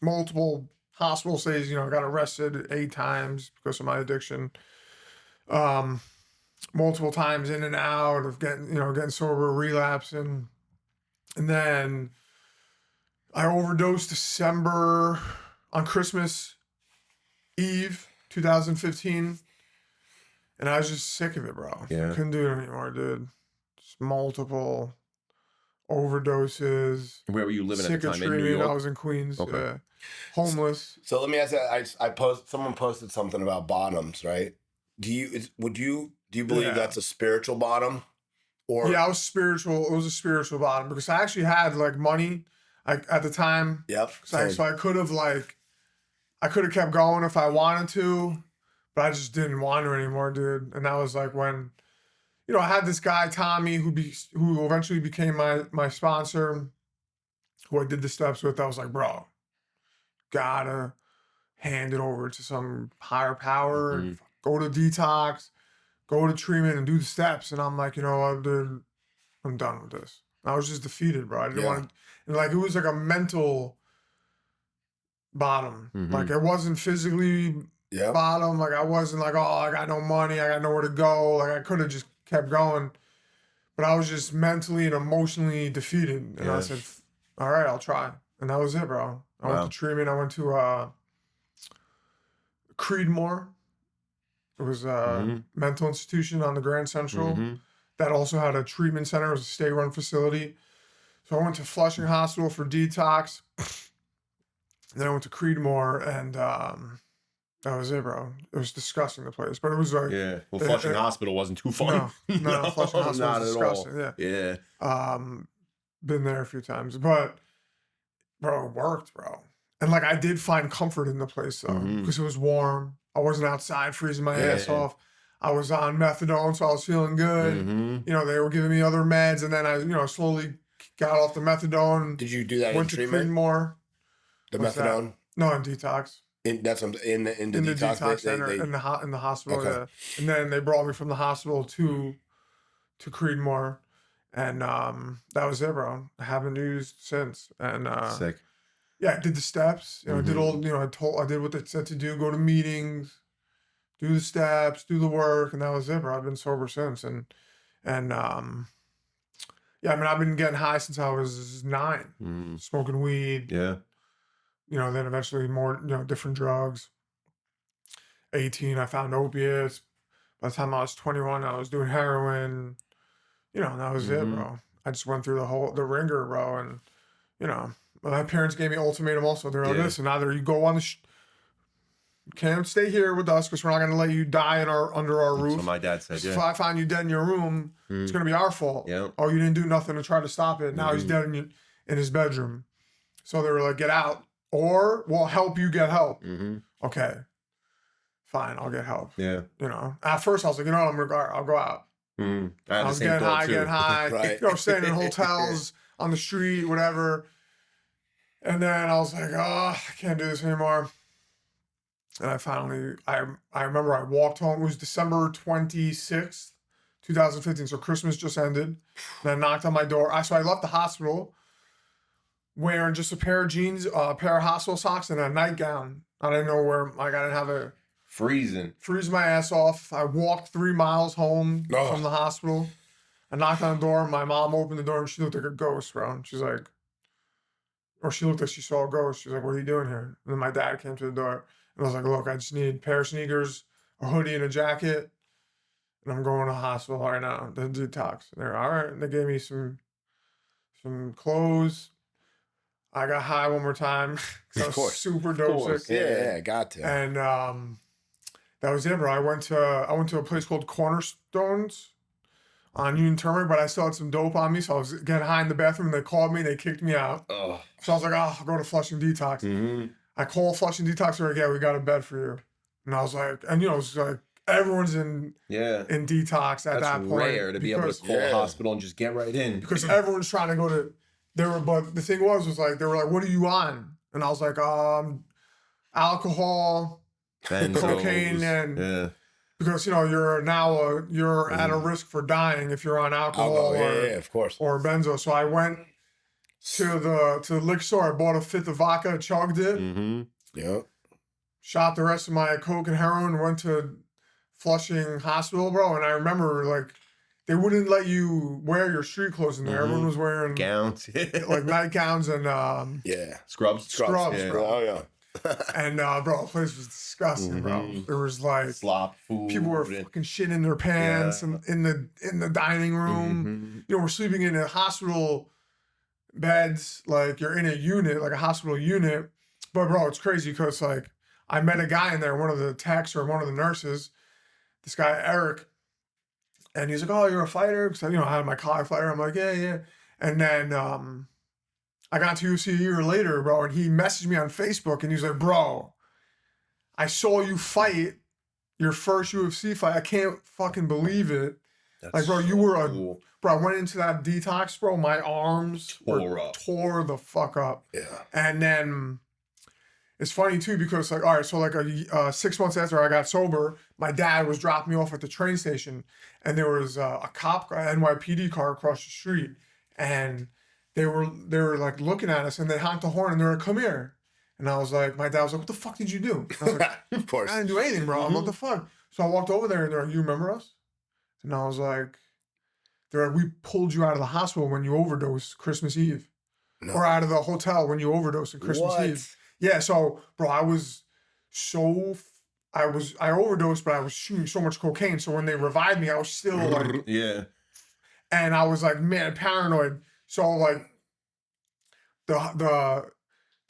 multiple hospital stays, you know, got arrested 8 times because of my addiction. Multiple times in and out of getting sober, relapsing. And then I overdosed on Christmas Eve, 2015. And I was just sick of it, bro. Yeah. Couldn't do it anymore, dude. Just multiple overdoses. Where were you living at Sick the of time? In New treatment. York? I was in Queens. Okay. Yeah. Homeless. So let me ask that. Someone posted something about bottoms, right? Do you believe that's a spiritual bottom? Or Yeah, I was spiritual. It was a spiritual bottom because I actually had like money at the time. Yep. So I could have kept going if I wanted to, but I just didn't want to anymore, dude. And that was like when, you know, I had this guy, Tommy, who eventually became my sponsor, who I did the steps with. I was like, bro, gotta hand it over to some higher power, go to detox, go to treatment and do the steps. And I'm like, you know what, dude, I'm done with this. I was just defeated, bro. I didn't want to, and like, it was like a mental bottom. Like, it wasn't physically bottom. Like, I wasn't like, oh, I got no money, I got nowhere to go. Like, I could have just kept going. But I was just mentally and emotionally defeated. And I said, all right, I'll try. And that was it, bro. I went to treatment. I went to Creedmoor. It was a mental institution on the Grand Central that also had a treatment center. It was a state-run facility. So I went to Flushing Hospital for detox. And then I went to Creedmoor, and that was it, bro. It was disgusting, the place. But it was like... Yeah. Well, Flushing Hospital wasn't too fun. No, Flushing Hospital not was at all. disgusting. Yeah. Been there a few times. But, bro, it worked, bro. And, like, I did find comfort in the place, though, because it was warm. I wasn't outside freezing my ass off. I was on methadone, so I was feeling good. You know, they were giving me other meds, and then I, you know, slowly got off the methadone. Did you do that went in to treatment? Creedmoor. The methadone? No, in detox. In the detox center, in the hospital. Okay. Yeah. And then they brought me from the hospital to Creedmoor, and that was it, bro. I haven't used since. And Sick. yeah, I did the steps. You know, I did all. You know, I did what they said to do. Go to meetings, do the steps, do the work, and that was it, bro. I've been sober since, and yeah, I mean, I've been getting high since I was 9, smoking weed. Yeah. You know, then eventually more, you know, different drugs. 18, I found opiates. By the time I was 21, I was doing heroin. You know, and that was it, bro. I just went through the ringer, bro. And, you know, my parents gave me an ultimatum also. They're like, listen, either you go on the can't stay here with us because we're not going to let you die under our roof. That's what my dad said, If I find you dead in your room, it's going to be our fault. Yeah. Oh, you didn't do nothing to try to stop it. Now he's dead in his bedroom. So they were like, get out. Or we'll help you get help. Okay, fine, I'll get help. Yeah. You know, at first I was like, you know what, I'll go out. I was getting high, Right. you know, staying in hotels, on the street, whatever. And then I was like, oh, I can't do this anymore. And I remember I walked home. It was December 26th, 2015. So Christmas just ended. And I knocked on my door. So I left the hospital wearing just a pair of jeans, a pair of hospital socks, and a nightgown. I didn't know where, like, I didn't have freeze my ass off. I walked 3 miles home from the hospital. I knocked on the door. My mom opened the door, and she looked like a ghost, bro. And she's like, or she looked like she saw a ghost. She's like, what are you doing here? And then my dad came to the door, and I was like, look, I just need a pair of sneakers, a hoodie, and a jacket, and I'm going to the hospital right now, the detox. And they're all right. And they gave me some clothes. I got high one more time because I was super dope sick. Yeah, got to. And that was it, bro. I went to a place called Cornerstones on Union Turnpike, but I still had some dope on me, so I was getting high in the bathroom. They called me, they kicked me out. Oh. So I was like, I'll go to Flushing Detox. Mm-hmm. I called Flushing Detox. They're like, yeah, we got a bed for you. And I was like, and it was like everyone's in detox at that point. That's rare to be able to call a hospital and just get right in. Because everyone's trying to go to. But the thing was like they were like, what are you on? And I was like, alcohol, cocaine, and because you're at a risk for dying if you're on alcohol of course, or benzo. So I went to the liquor store. I bought a fifth of vodka, chugged it, shot the rest of my coke and heroin, went to Flushing Hospital, bro. And I remember like they wouldn't let you wear your street clothes in there. Everyone was wearing gowns, like nightgowns and scrubs, bro. Oh yeah. And bro, the place was disgusting, bro. There was like slop food. People were fucking shitting in their pants and in the dining room. We're sleeping in a hospital beds, like you're in a unit, like a hospital unit. But bro, it's crazy because like I met a guy in there, one of the techs or one of the nurses, this guy Eric, and he's like, "Oh, you're a fighter?" Because I had my collar fighter. I'm like, yeah. And then I got to UFC a year later, bro, and he messaged me on Facebook, and he's like, "Bro, I saw you fight your first UFC fight. I can't fucking believe it." That's like, bro, you so were cool. Bro, I went into that detox, bro. My arms tore the fuck up. Yeah. And then it's funny too because like, all right, so like 6 months after I got sober, my dad was dropping me off at the train station, and there was a cop, NYPD car across the street, and they were like looking at us, and they honked the horn, and they were like, "Come here." And I was like, my dad was like, "What the fuck did you do?" I was like, of course. I didn't do anything, bro. I'm like, "What the fuck?" So I walked over there, and they're like, "You remember us?" And I was like, they're like, "We pulled you out of the hospital when you overdosed Christmas Eve. No. Or out of the hotel when you overdosed on Christmas Eve." Yeah, so, bro, I overdosed, but I was shooting so much cocaine. So when they revived me, I was still like, and I was like, man, paranoid. So like, they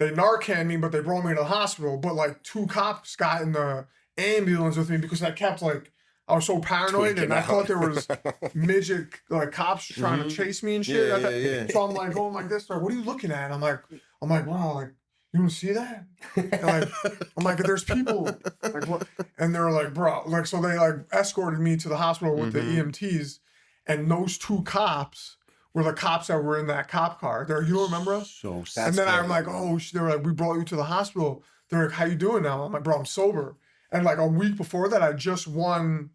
Narcan me, but they brought me to the hospital. But like 2 cops got in the ambulance with me because I kept like, I was so paranoid and I thought there was midget like cops trying to chase me and shit. So I'm like going like this, like, "What are you looking at?" I'm like, "Wow, like, you don't see that?" And like, I'm like, "There's people like what?" And they're like, "Bro," like, so they like escorted me to the hospital with the EMTs, and those 2 cops were the cops that were in that cop car. They're like, "You don't remember us?" So and then I'm like, "Oh," they were like, "We brought you to the hospital." They're like, "How you doing now?" I'm like, "Bro, I'm sober." And like a week before that, I just won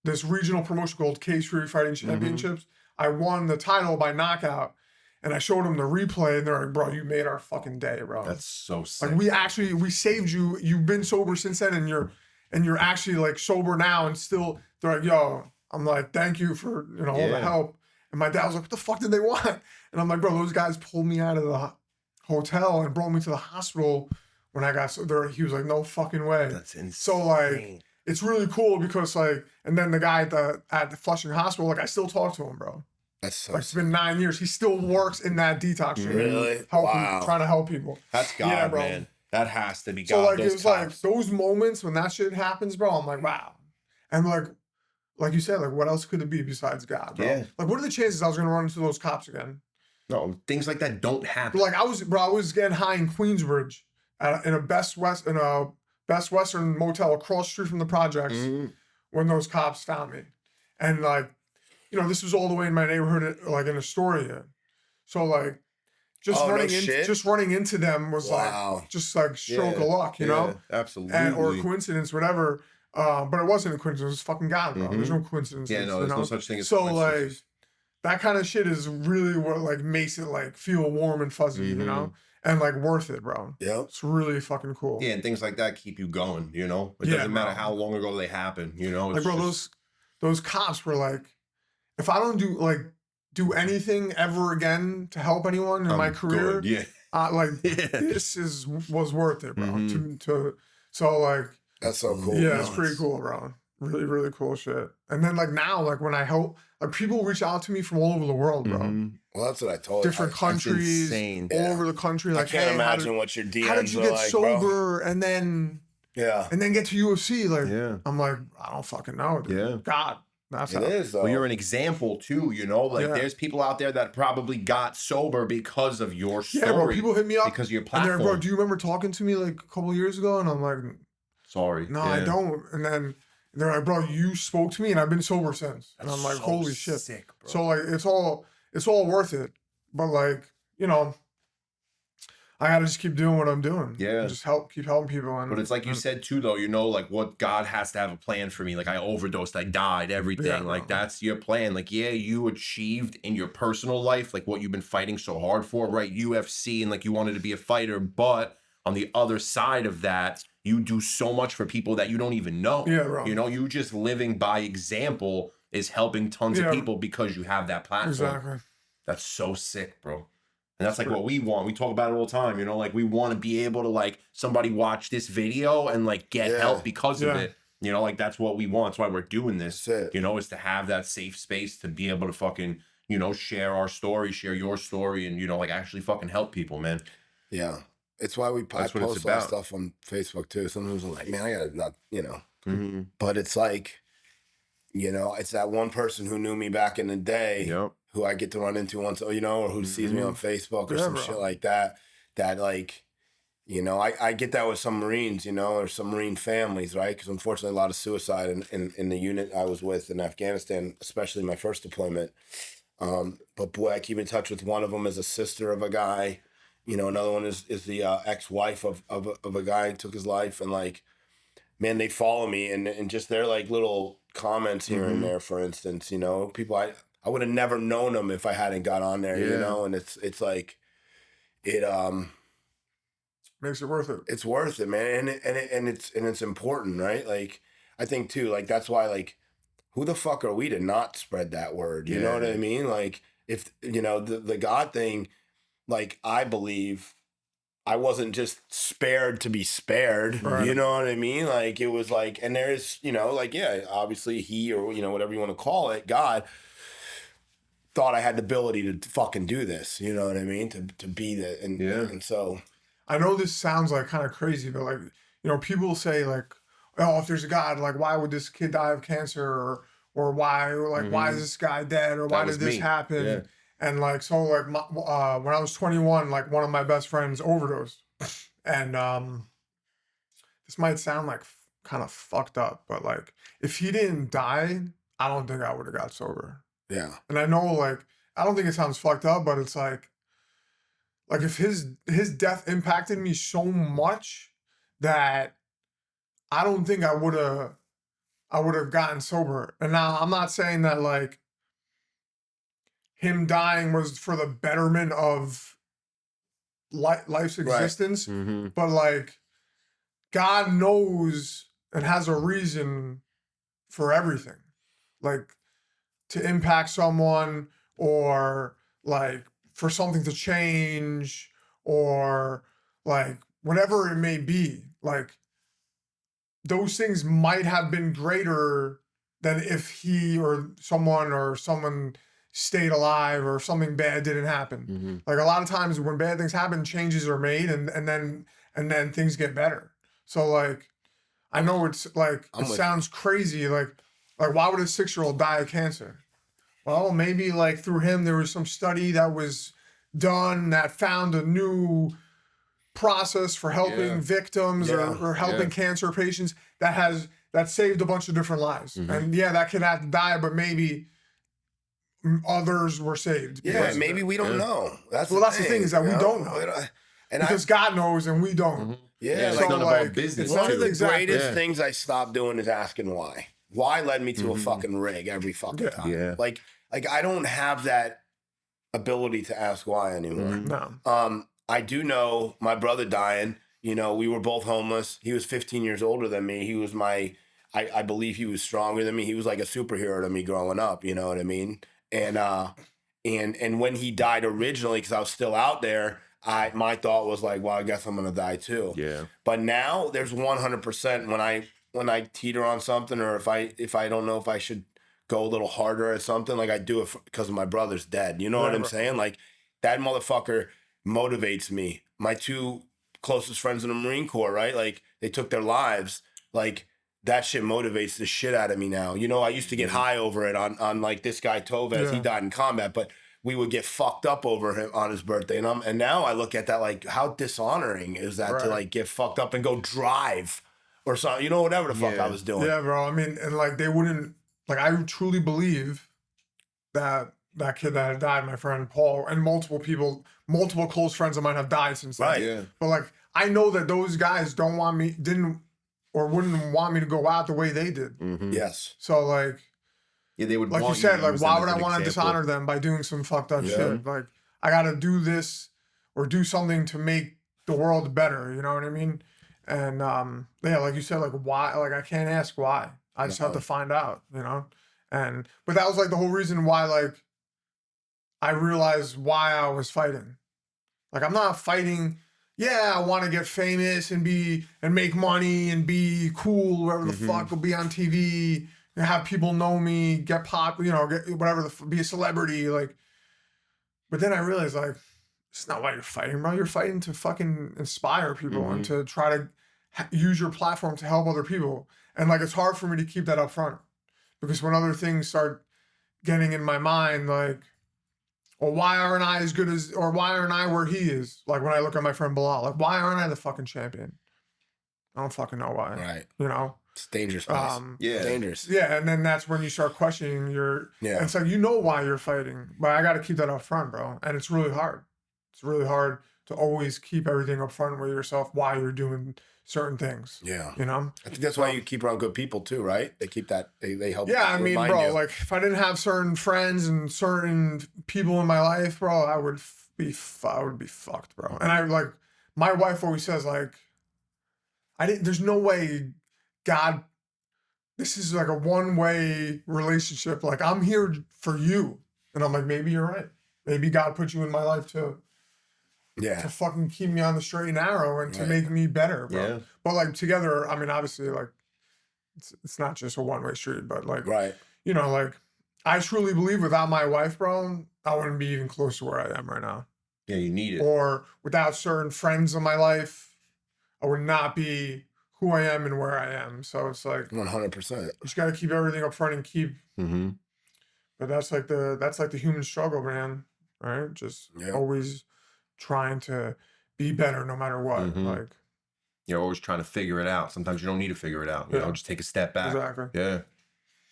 this regional promotion called Cage-Free Fighting Championships. I won the title by knockout, and I showed them the replay, and they're like, "Bro, you made our fucking day, bro." That's so sick. Like we saved you. You've been sober since then, and you're actually like sober now, and still they're like, "Yo," I'm like, "Thank you for all the help." And my dad was like, "What the fuck did they want?" And I'm like, "Bro, those guys pulled me out of the hotel and brought me to the hospital." When I got there, he was like, "No fucking way." That's insane. So like, it's really cool because like, and then the guy at the Flushing Hospital, like I still talk to him, bro. That's so like it's been 9 years. He still works in that detox room. Really? Trying to help people. That's God, bro. man. That has to be God. So like those it was cops. like those moments when that shit happens, bro. I'm like, wow. And like you said, like what else could it be besides God, bro? Yeah. Like what are the chances I was gonna run into those cops again? No, things like that don't happen. But like I was getting high in Queensbridge in a Best Western motel across the street from the projects when those cops found me. And like, this was all the way in my neighborhood, like in Astoria. So like just running into them was like just like stroke of luck, you know? Absolutely. Or coincidence, whatever. But it wasn't a coincidence, it was fucking God, bro. There's no coincidence. Yeah, no, there's no such thing as so coincidence. Like that kind of shit is really what like makes it like feel warm and fuzzy, you know? And like worth it, bro. Yeah. It's really fucking cool. Yeah, and things like that keep you going, It doesn't matter how long ago they happen, Like, bro, those cops were like, if I don't do anything ever again to help anyone in my career, this was worth it, bro. So like, that's so cool. Yeah, it's pretty cool, bro. Really, really cool shit. And then like now, like when I help, like people reach out to me from all over the world, bro. Well, that's what I told you. Different countries, all over the country. Like, I can't imagine what your DMs how did you get like, sober? bro. And then Yeah. and then get to UFC. Like, Yeah. I'm like, I don't fucking know, dude. Yeah. God, that's It how. is though. Well, you're an example too, you know. Like, Yeah. there's people out there that probably got sober because of your story. Yeah, bro. People hit me up because of your and they're, platform. bro, do you remember talking to me like a couple years ago? And I'm like, Sorry. no, I don't. And then they're like, bro, you spoke to me, and I've been sober since. And I'm like, so holy shit. sick, bro. So like, it's all worth it. But like, you know, I gotta just keep doing what I'm doing. Yeah. And just keep helping people. And But it's like you said too, though, you know, like what God has to have a plan for me. Like I overdosed, I died, everything. Yeah, like bro. that's your plan. Like, yeah, you achieved in your personal life, like what you've been fighting so hard for, right? UFC, and like you wanted to be a fighter. But on the other side of that, you do so much for people that you don't even know. Yeah, bro. You know, you just living by example is helping tons of Yeah. people because you have that platform. Exactly. That's so sick, bro. And that's like what we want. We talk about it all the time, you know, like we want to be able to like somebody watch this video and like get Yeah. help because of Yeah. it. You know, like that's what we want. That's why we're doing this. That's it. You know, is to have that safe space to be able to fucking, you know, share our story, share your story, and you know, like actually fucking help people, man. Yeah. It's why I That's what it's post a lot of about. stuff on Facebook too. Sometimes I'm like, man, I gotta not, you know. Mm-hmm. But it's like, you know, it's that one person who knew me back in the day. Yep. Who I get to run into once, you know, or who sees me on Facebook or Yeah, some bro. shit like that. That like, you know, I get that with some Marines, you know, or some Marine families, right? Because unfortunately, a lot of suicide in the unit I was with in Afghanistan, especially my first deployment. But boy, I keep in touch with one of them as a sister of a guy. You know, another one is the ex-wife of a guy who took his life, and like, man, they follow me and just their like little comments here and there, for instance, you know, people I would have never known them if I hadn't got on there, you know, and it's like it Makes it worth it. it's worth it, man, and it's important, right? Like I think too, like that's why like who the fuck are we to not spread that word? You know what I mean? Like if you know the God thing, like I believe I wasn't just spared to be spared. Right. You know what I mean? Like it was like, and there's, you know, like, yeah, obviously he, or, you know, whatever you want to call it, God thought I had the ability to fucking do this. You know what I mean? To be that. And so. I know this sounds like kind of crazy, but like, you know, people say like, oh, if there's a God, like, why would this kid die of cancer? Or why, like, why is this guy dead? Or why did this happen? Yeah. And like, so like when I was 21, like one of my best friends overdosed. And this might sound like kind of fucked up, but like if he didn't die, I don't think I would have got sober. Yeah. And I know like, I don't think it sounds fucked up, but it's like if his death impacted me so much that I don't think I would have gotten sober. And now I'm not saying that like him dying was for the betterment of life's existence, but like God knows and has a reason for everything, like to impact someone or like for something to change or like whatever it may be. Like those things might have been greater than if he or someone stayed alive or something bad didn't happen. Like a lot of times when bad things happen, changes are made and then things get better. So like, I know it's like, it sounds crazy. Like why would a 6-year-old die of cancer? Well, maybe like through him, there was some study that was done that found a new process for helping victims or helping cancer patients that saved a bunch of different lives. And yeah, that kid had to die, but maybe others were saved. Yeah, maybe we don't know. That's the thing is that we don't know. And because God knows and we don't. Yeah, it's like, none of our business. One of the Exactly. greatest things I stopped doing is asking why. Why led me to a fucking rig every fucking time. Yeah. Like I don't have that ability to ask why anymore. No. I do know my brother dying. You know, we were both homeless. He was 15 years older than me. He was I believe he was stronger than me. He was like a superhero to me growing up. You know what I mean? And when he died originally, because I was still out there, my thought was like, well, I guess I'm gonna die too. Yeah. But now there's 100% when I teeter on something, or if I don't know if I should go a little harder at something, like I do it because my brother's dead. You know what I'm saying? Like that motherfucker motivates me. My 2 closest friends in the Marine Corps, right? Like they took their lives. Like that shit motivates the shit out of me now. You know, I used to get high over it on like this guy Tovez. He died in combat, but we would get fucked up over him on his birthday. And now I look at that like, how dishonoring is that to like get fucked up and go drive or something, you know, whatever the fuck I was doing. Yeah, bro. I mean, and like they wouldn't, like I truly believe that kid that had died, my friend Paul, and multiple close friends of mine have died since then. Right. Yeah. But like, I know that those guys wouldn't want me to go out the way they did. Mm-hmm. Yes. So like, Yeah, they would. like you want said, to like use why them would as I an want to example. dishonor them by doing some fucked up shit? Like I got to do this or do something to make the world better. You know what I mean? And yeah, like you said, like why? Like I can't ask why. I just have to find out. You know? But that was like the whole reason why like I realized why I was fighting. Like I'm not fighting. Yeah, I want to get famous and make money and be cool, wherever the fuck, will be on TV, and have people know me, get pop, you know, get whatever, be a celebrity. Like, but then I realized like, it's not why you're fighting, bro. You're fighting to fucking inspire people and to try to use your platform to help other people. And like, it's hard for me to keep that up front because when other things start getting in my mind, like, or why aren't I as good as, or why aren't I where he is? Like when I look at my friend Bilal, like why aren't I the fucking champion? I don't fucking know why. Right. You know? It's dangerous. Place. Yeah. Dangerous. Yeah, and then that's when you start questioning your. Yeah. And so you know why you're fighting, but I got to keep that up front, bro. And it's really hard. It's really hard to always keep everything up front with yourself while you're doing certain things. Yeah. You know? I think that's why you keep around good people too, right? They keep that, they help. Yeah, I mean, bro, you. like if I didn't have certain friends and certain people in my life, bro, I would be fucked, bro. And I like, my wife always says like, there's no way God, this is like a one-way relationship. Like I'm here for you. And I'm like, maybe you're right. Maybe God put you in my life too. Yeah. To fucking keep me on the straight and narrow and to make me better, bro. Yeah. But like together, I mean, obviously, like it's not just a one-way street, but like, you know, like I truly believe without my wife, bro, I wouldn't be even close to where I am right now. Yeah, you need it. Or without certain friends in my life, I would not be who I am and where I am. So it's like 100%. You just got to keep everything up front and keep. But that's like the human struggle, man. Right? Just always trying to be better no matter what. Like you're always trying to figure it out. Sometimes you don't need to figure it out. You know, just take a step back. Exactly. Yeah.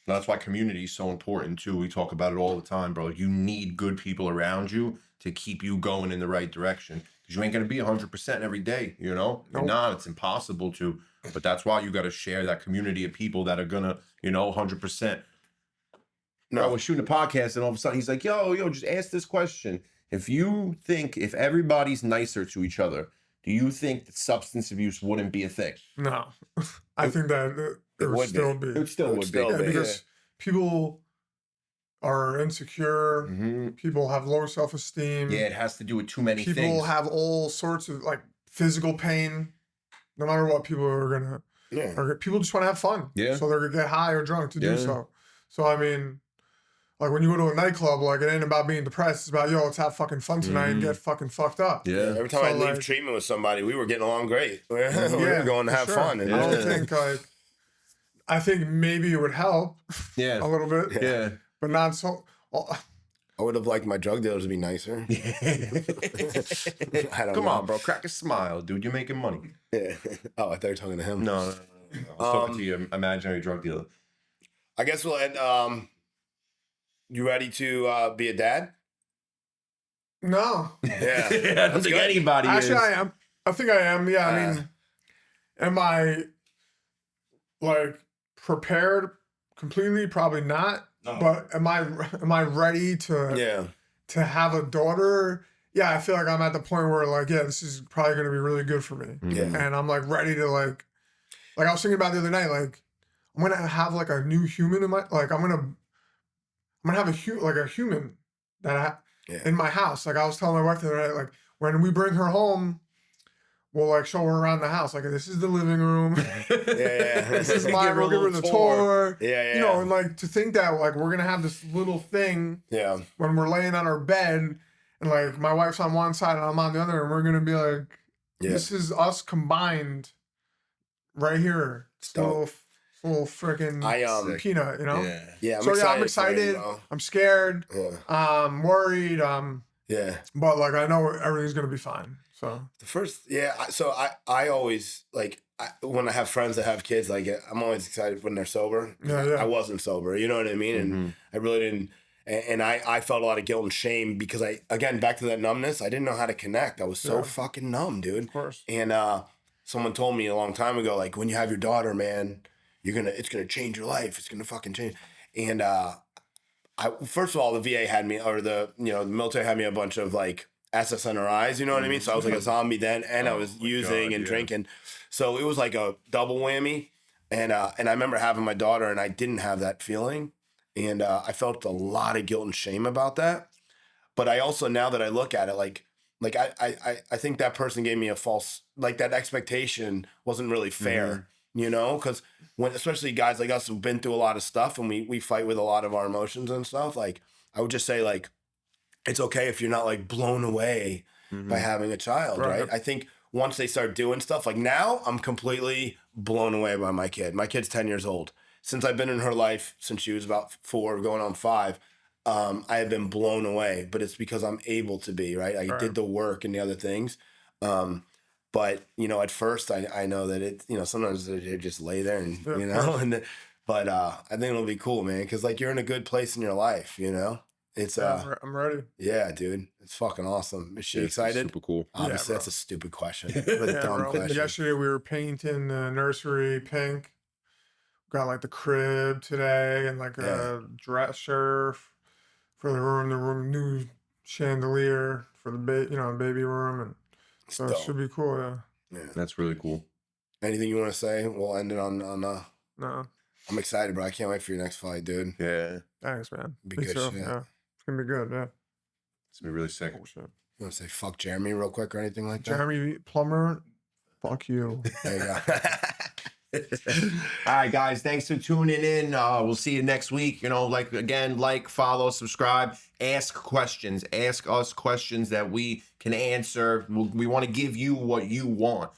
That's why community is so important too. We talk about it all the time, bro. You need good people around you to keep you going in the right direction. Because you ain't gonna be 100% every day, you know? You're not. It's impossible to. But that's why you got to share that community of people that are gonna, you know, 100%. No, I was shooting a podcast and all of a sudden he's like, yo, just ask this question. If everybody's nicer to each other, do you think that substance abuse wouldn't be a thing? No. I think that it would still be. It still would be. Yeah, because people are insecure. People have low self-esteem. Yeah, it has to do with too many things. People have all sorts of like physical pain. No matter what, people are gonna. Yeah. People just want to have fun. Yeah. So they're gonna get high or drunk to do so. So I mean, like when you go to a nightclub, like it ain't about being depressed. It's about let's have fucking fun tonight and get fucking fucked up. Yeah. Every time I leave treatment with somebody, we were getting along great. We were going to have fun. And I don't think I think maybe it would help. Yeah. A little bit. Yeah. But not so. I would have liked my drug dealers to be nicer. Come on, bro. Crack a smile, dude. You're making money. Yeah. Oh, I thought you were talking to him. No. I was talking to your imaginary drug dealer. I guess we'll end. You ready to be a dad? No. Yeah. I don't think anybody Actually, is. I am. I think I am. Yeah. I mean, am I like prepared completely? Probably not. No. But am I ready to have a daughter? Yeah, I feel like I'm at the point where like, this is probably going to be really good for me. Yeah. And I'm like ready to like I was thinking about the other night, like I'm going to have like a new human in my, like I'm going to have a human that in my house. Like I was telling my wife the other night, like when we bring her home, we'll like show her around the house. Like this is the living room. This is mine. We'll give her the tour. You know, and like to think that like we're gonna have this little thing. Yeah. When we're laying on our bed, and like my wife's on one side and I'm on the other, and we're gonna be like Yeah. This is us combined right here. It's a dope. little freaking I peanut, you know? Yeah. Yeah, So yeah, I'm for excited. you, bro. I'm scared. Yeah. I'm worried. Yeah. But like I know everything's gonna be fine. So The first, so I always like when I have friends that have kids, like I'm always excited when they're sober. Yeah. I wasn't sober, you know what I mean, and I really didn't. And I felt a lot of guilt and shame because again back to that numbness. I didn't know how to connect. I was so fucking numb, dude. of course. And someone told me a long time ago, like when you have your daughter, man, it's gonna change your life. It's gonna fucking change. And first of all, the VA had me, or the military had me a bunch of like SSNRIs, you know what I mean? So I was like a zombie then, and I was using and drinking. So it was like a double whammy. And I remember having my daughter, and I didn't have that feeling. And I felt a lot of guilt and shame about that. But I also, now that I look at it, like I think that person gave me a false, like that expectation wasn't really fair, you know? Because especially guys like us who've been through a lot of stuff and we fight with a lot of our emotions and stuff, like I would just say like, it's okay if you're not like blown away by having a child, right? I think once they start doing stuff, like now I'm completely blown away by my kid. My kid's 10 years old. Since I've been in her life, since she was about 4 going on 5, I have been blown away, but it's because I'm able to be, right? I did the work and the other things. But, at first I know that it, sometimes they just lay there and, but I think it'll be cool, man. Cause like you're in a good place in your life, it's, I'm ready. yeah, dude, it's fucking awesome. Is she excited? Super cool. Obviously, Yeah, that's a stupid question. A dumb bro. question. Yesterday we were painting the nursery pink. Got like the crib today and like a dresser for the room, new chandelier for the baby room, and so it should be cool. Yeah. That's really cool. Anything you want to say? We'll end it on. No. I'm excited, bro. I can't wait for your next fight, dude. Yeah. Thanks, man. Be Me good too. shit. Yeah. It's gonna be good. Yeah. It's gonna be really sick. Oh, shit. You want to say fuck Jeremy real quick or anything like that? Jeremy Plummer, fuck you. There you go. All right, guys. Thanks for tuning in. We'll see you next week. Follow, subscribe, ask questions. Ask us questions that we can answer. We want to give you what you want.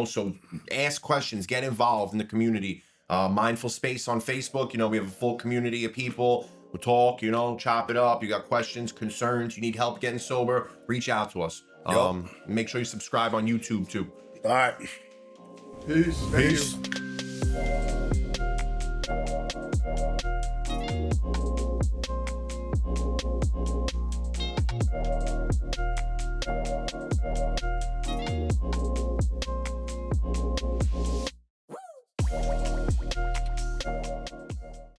So ask questions. Get involved in the community. Mindful Space on Facebook. We have a full community of people. We'll talk. Chop it up. You got questions, concerns. You need help getting sober. Reach out to us. Make sure you subscribe on YouTube too. All right. Peace. Thank Peace. you.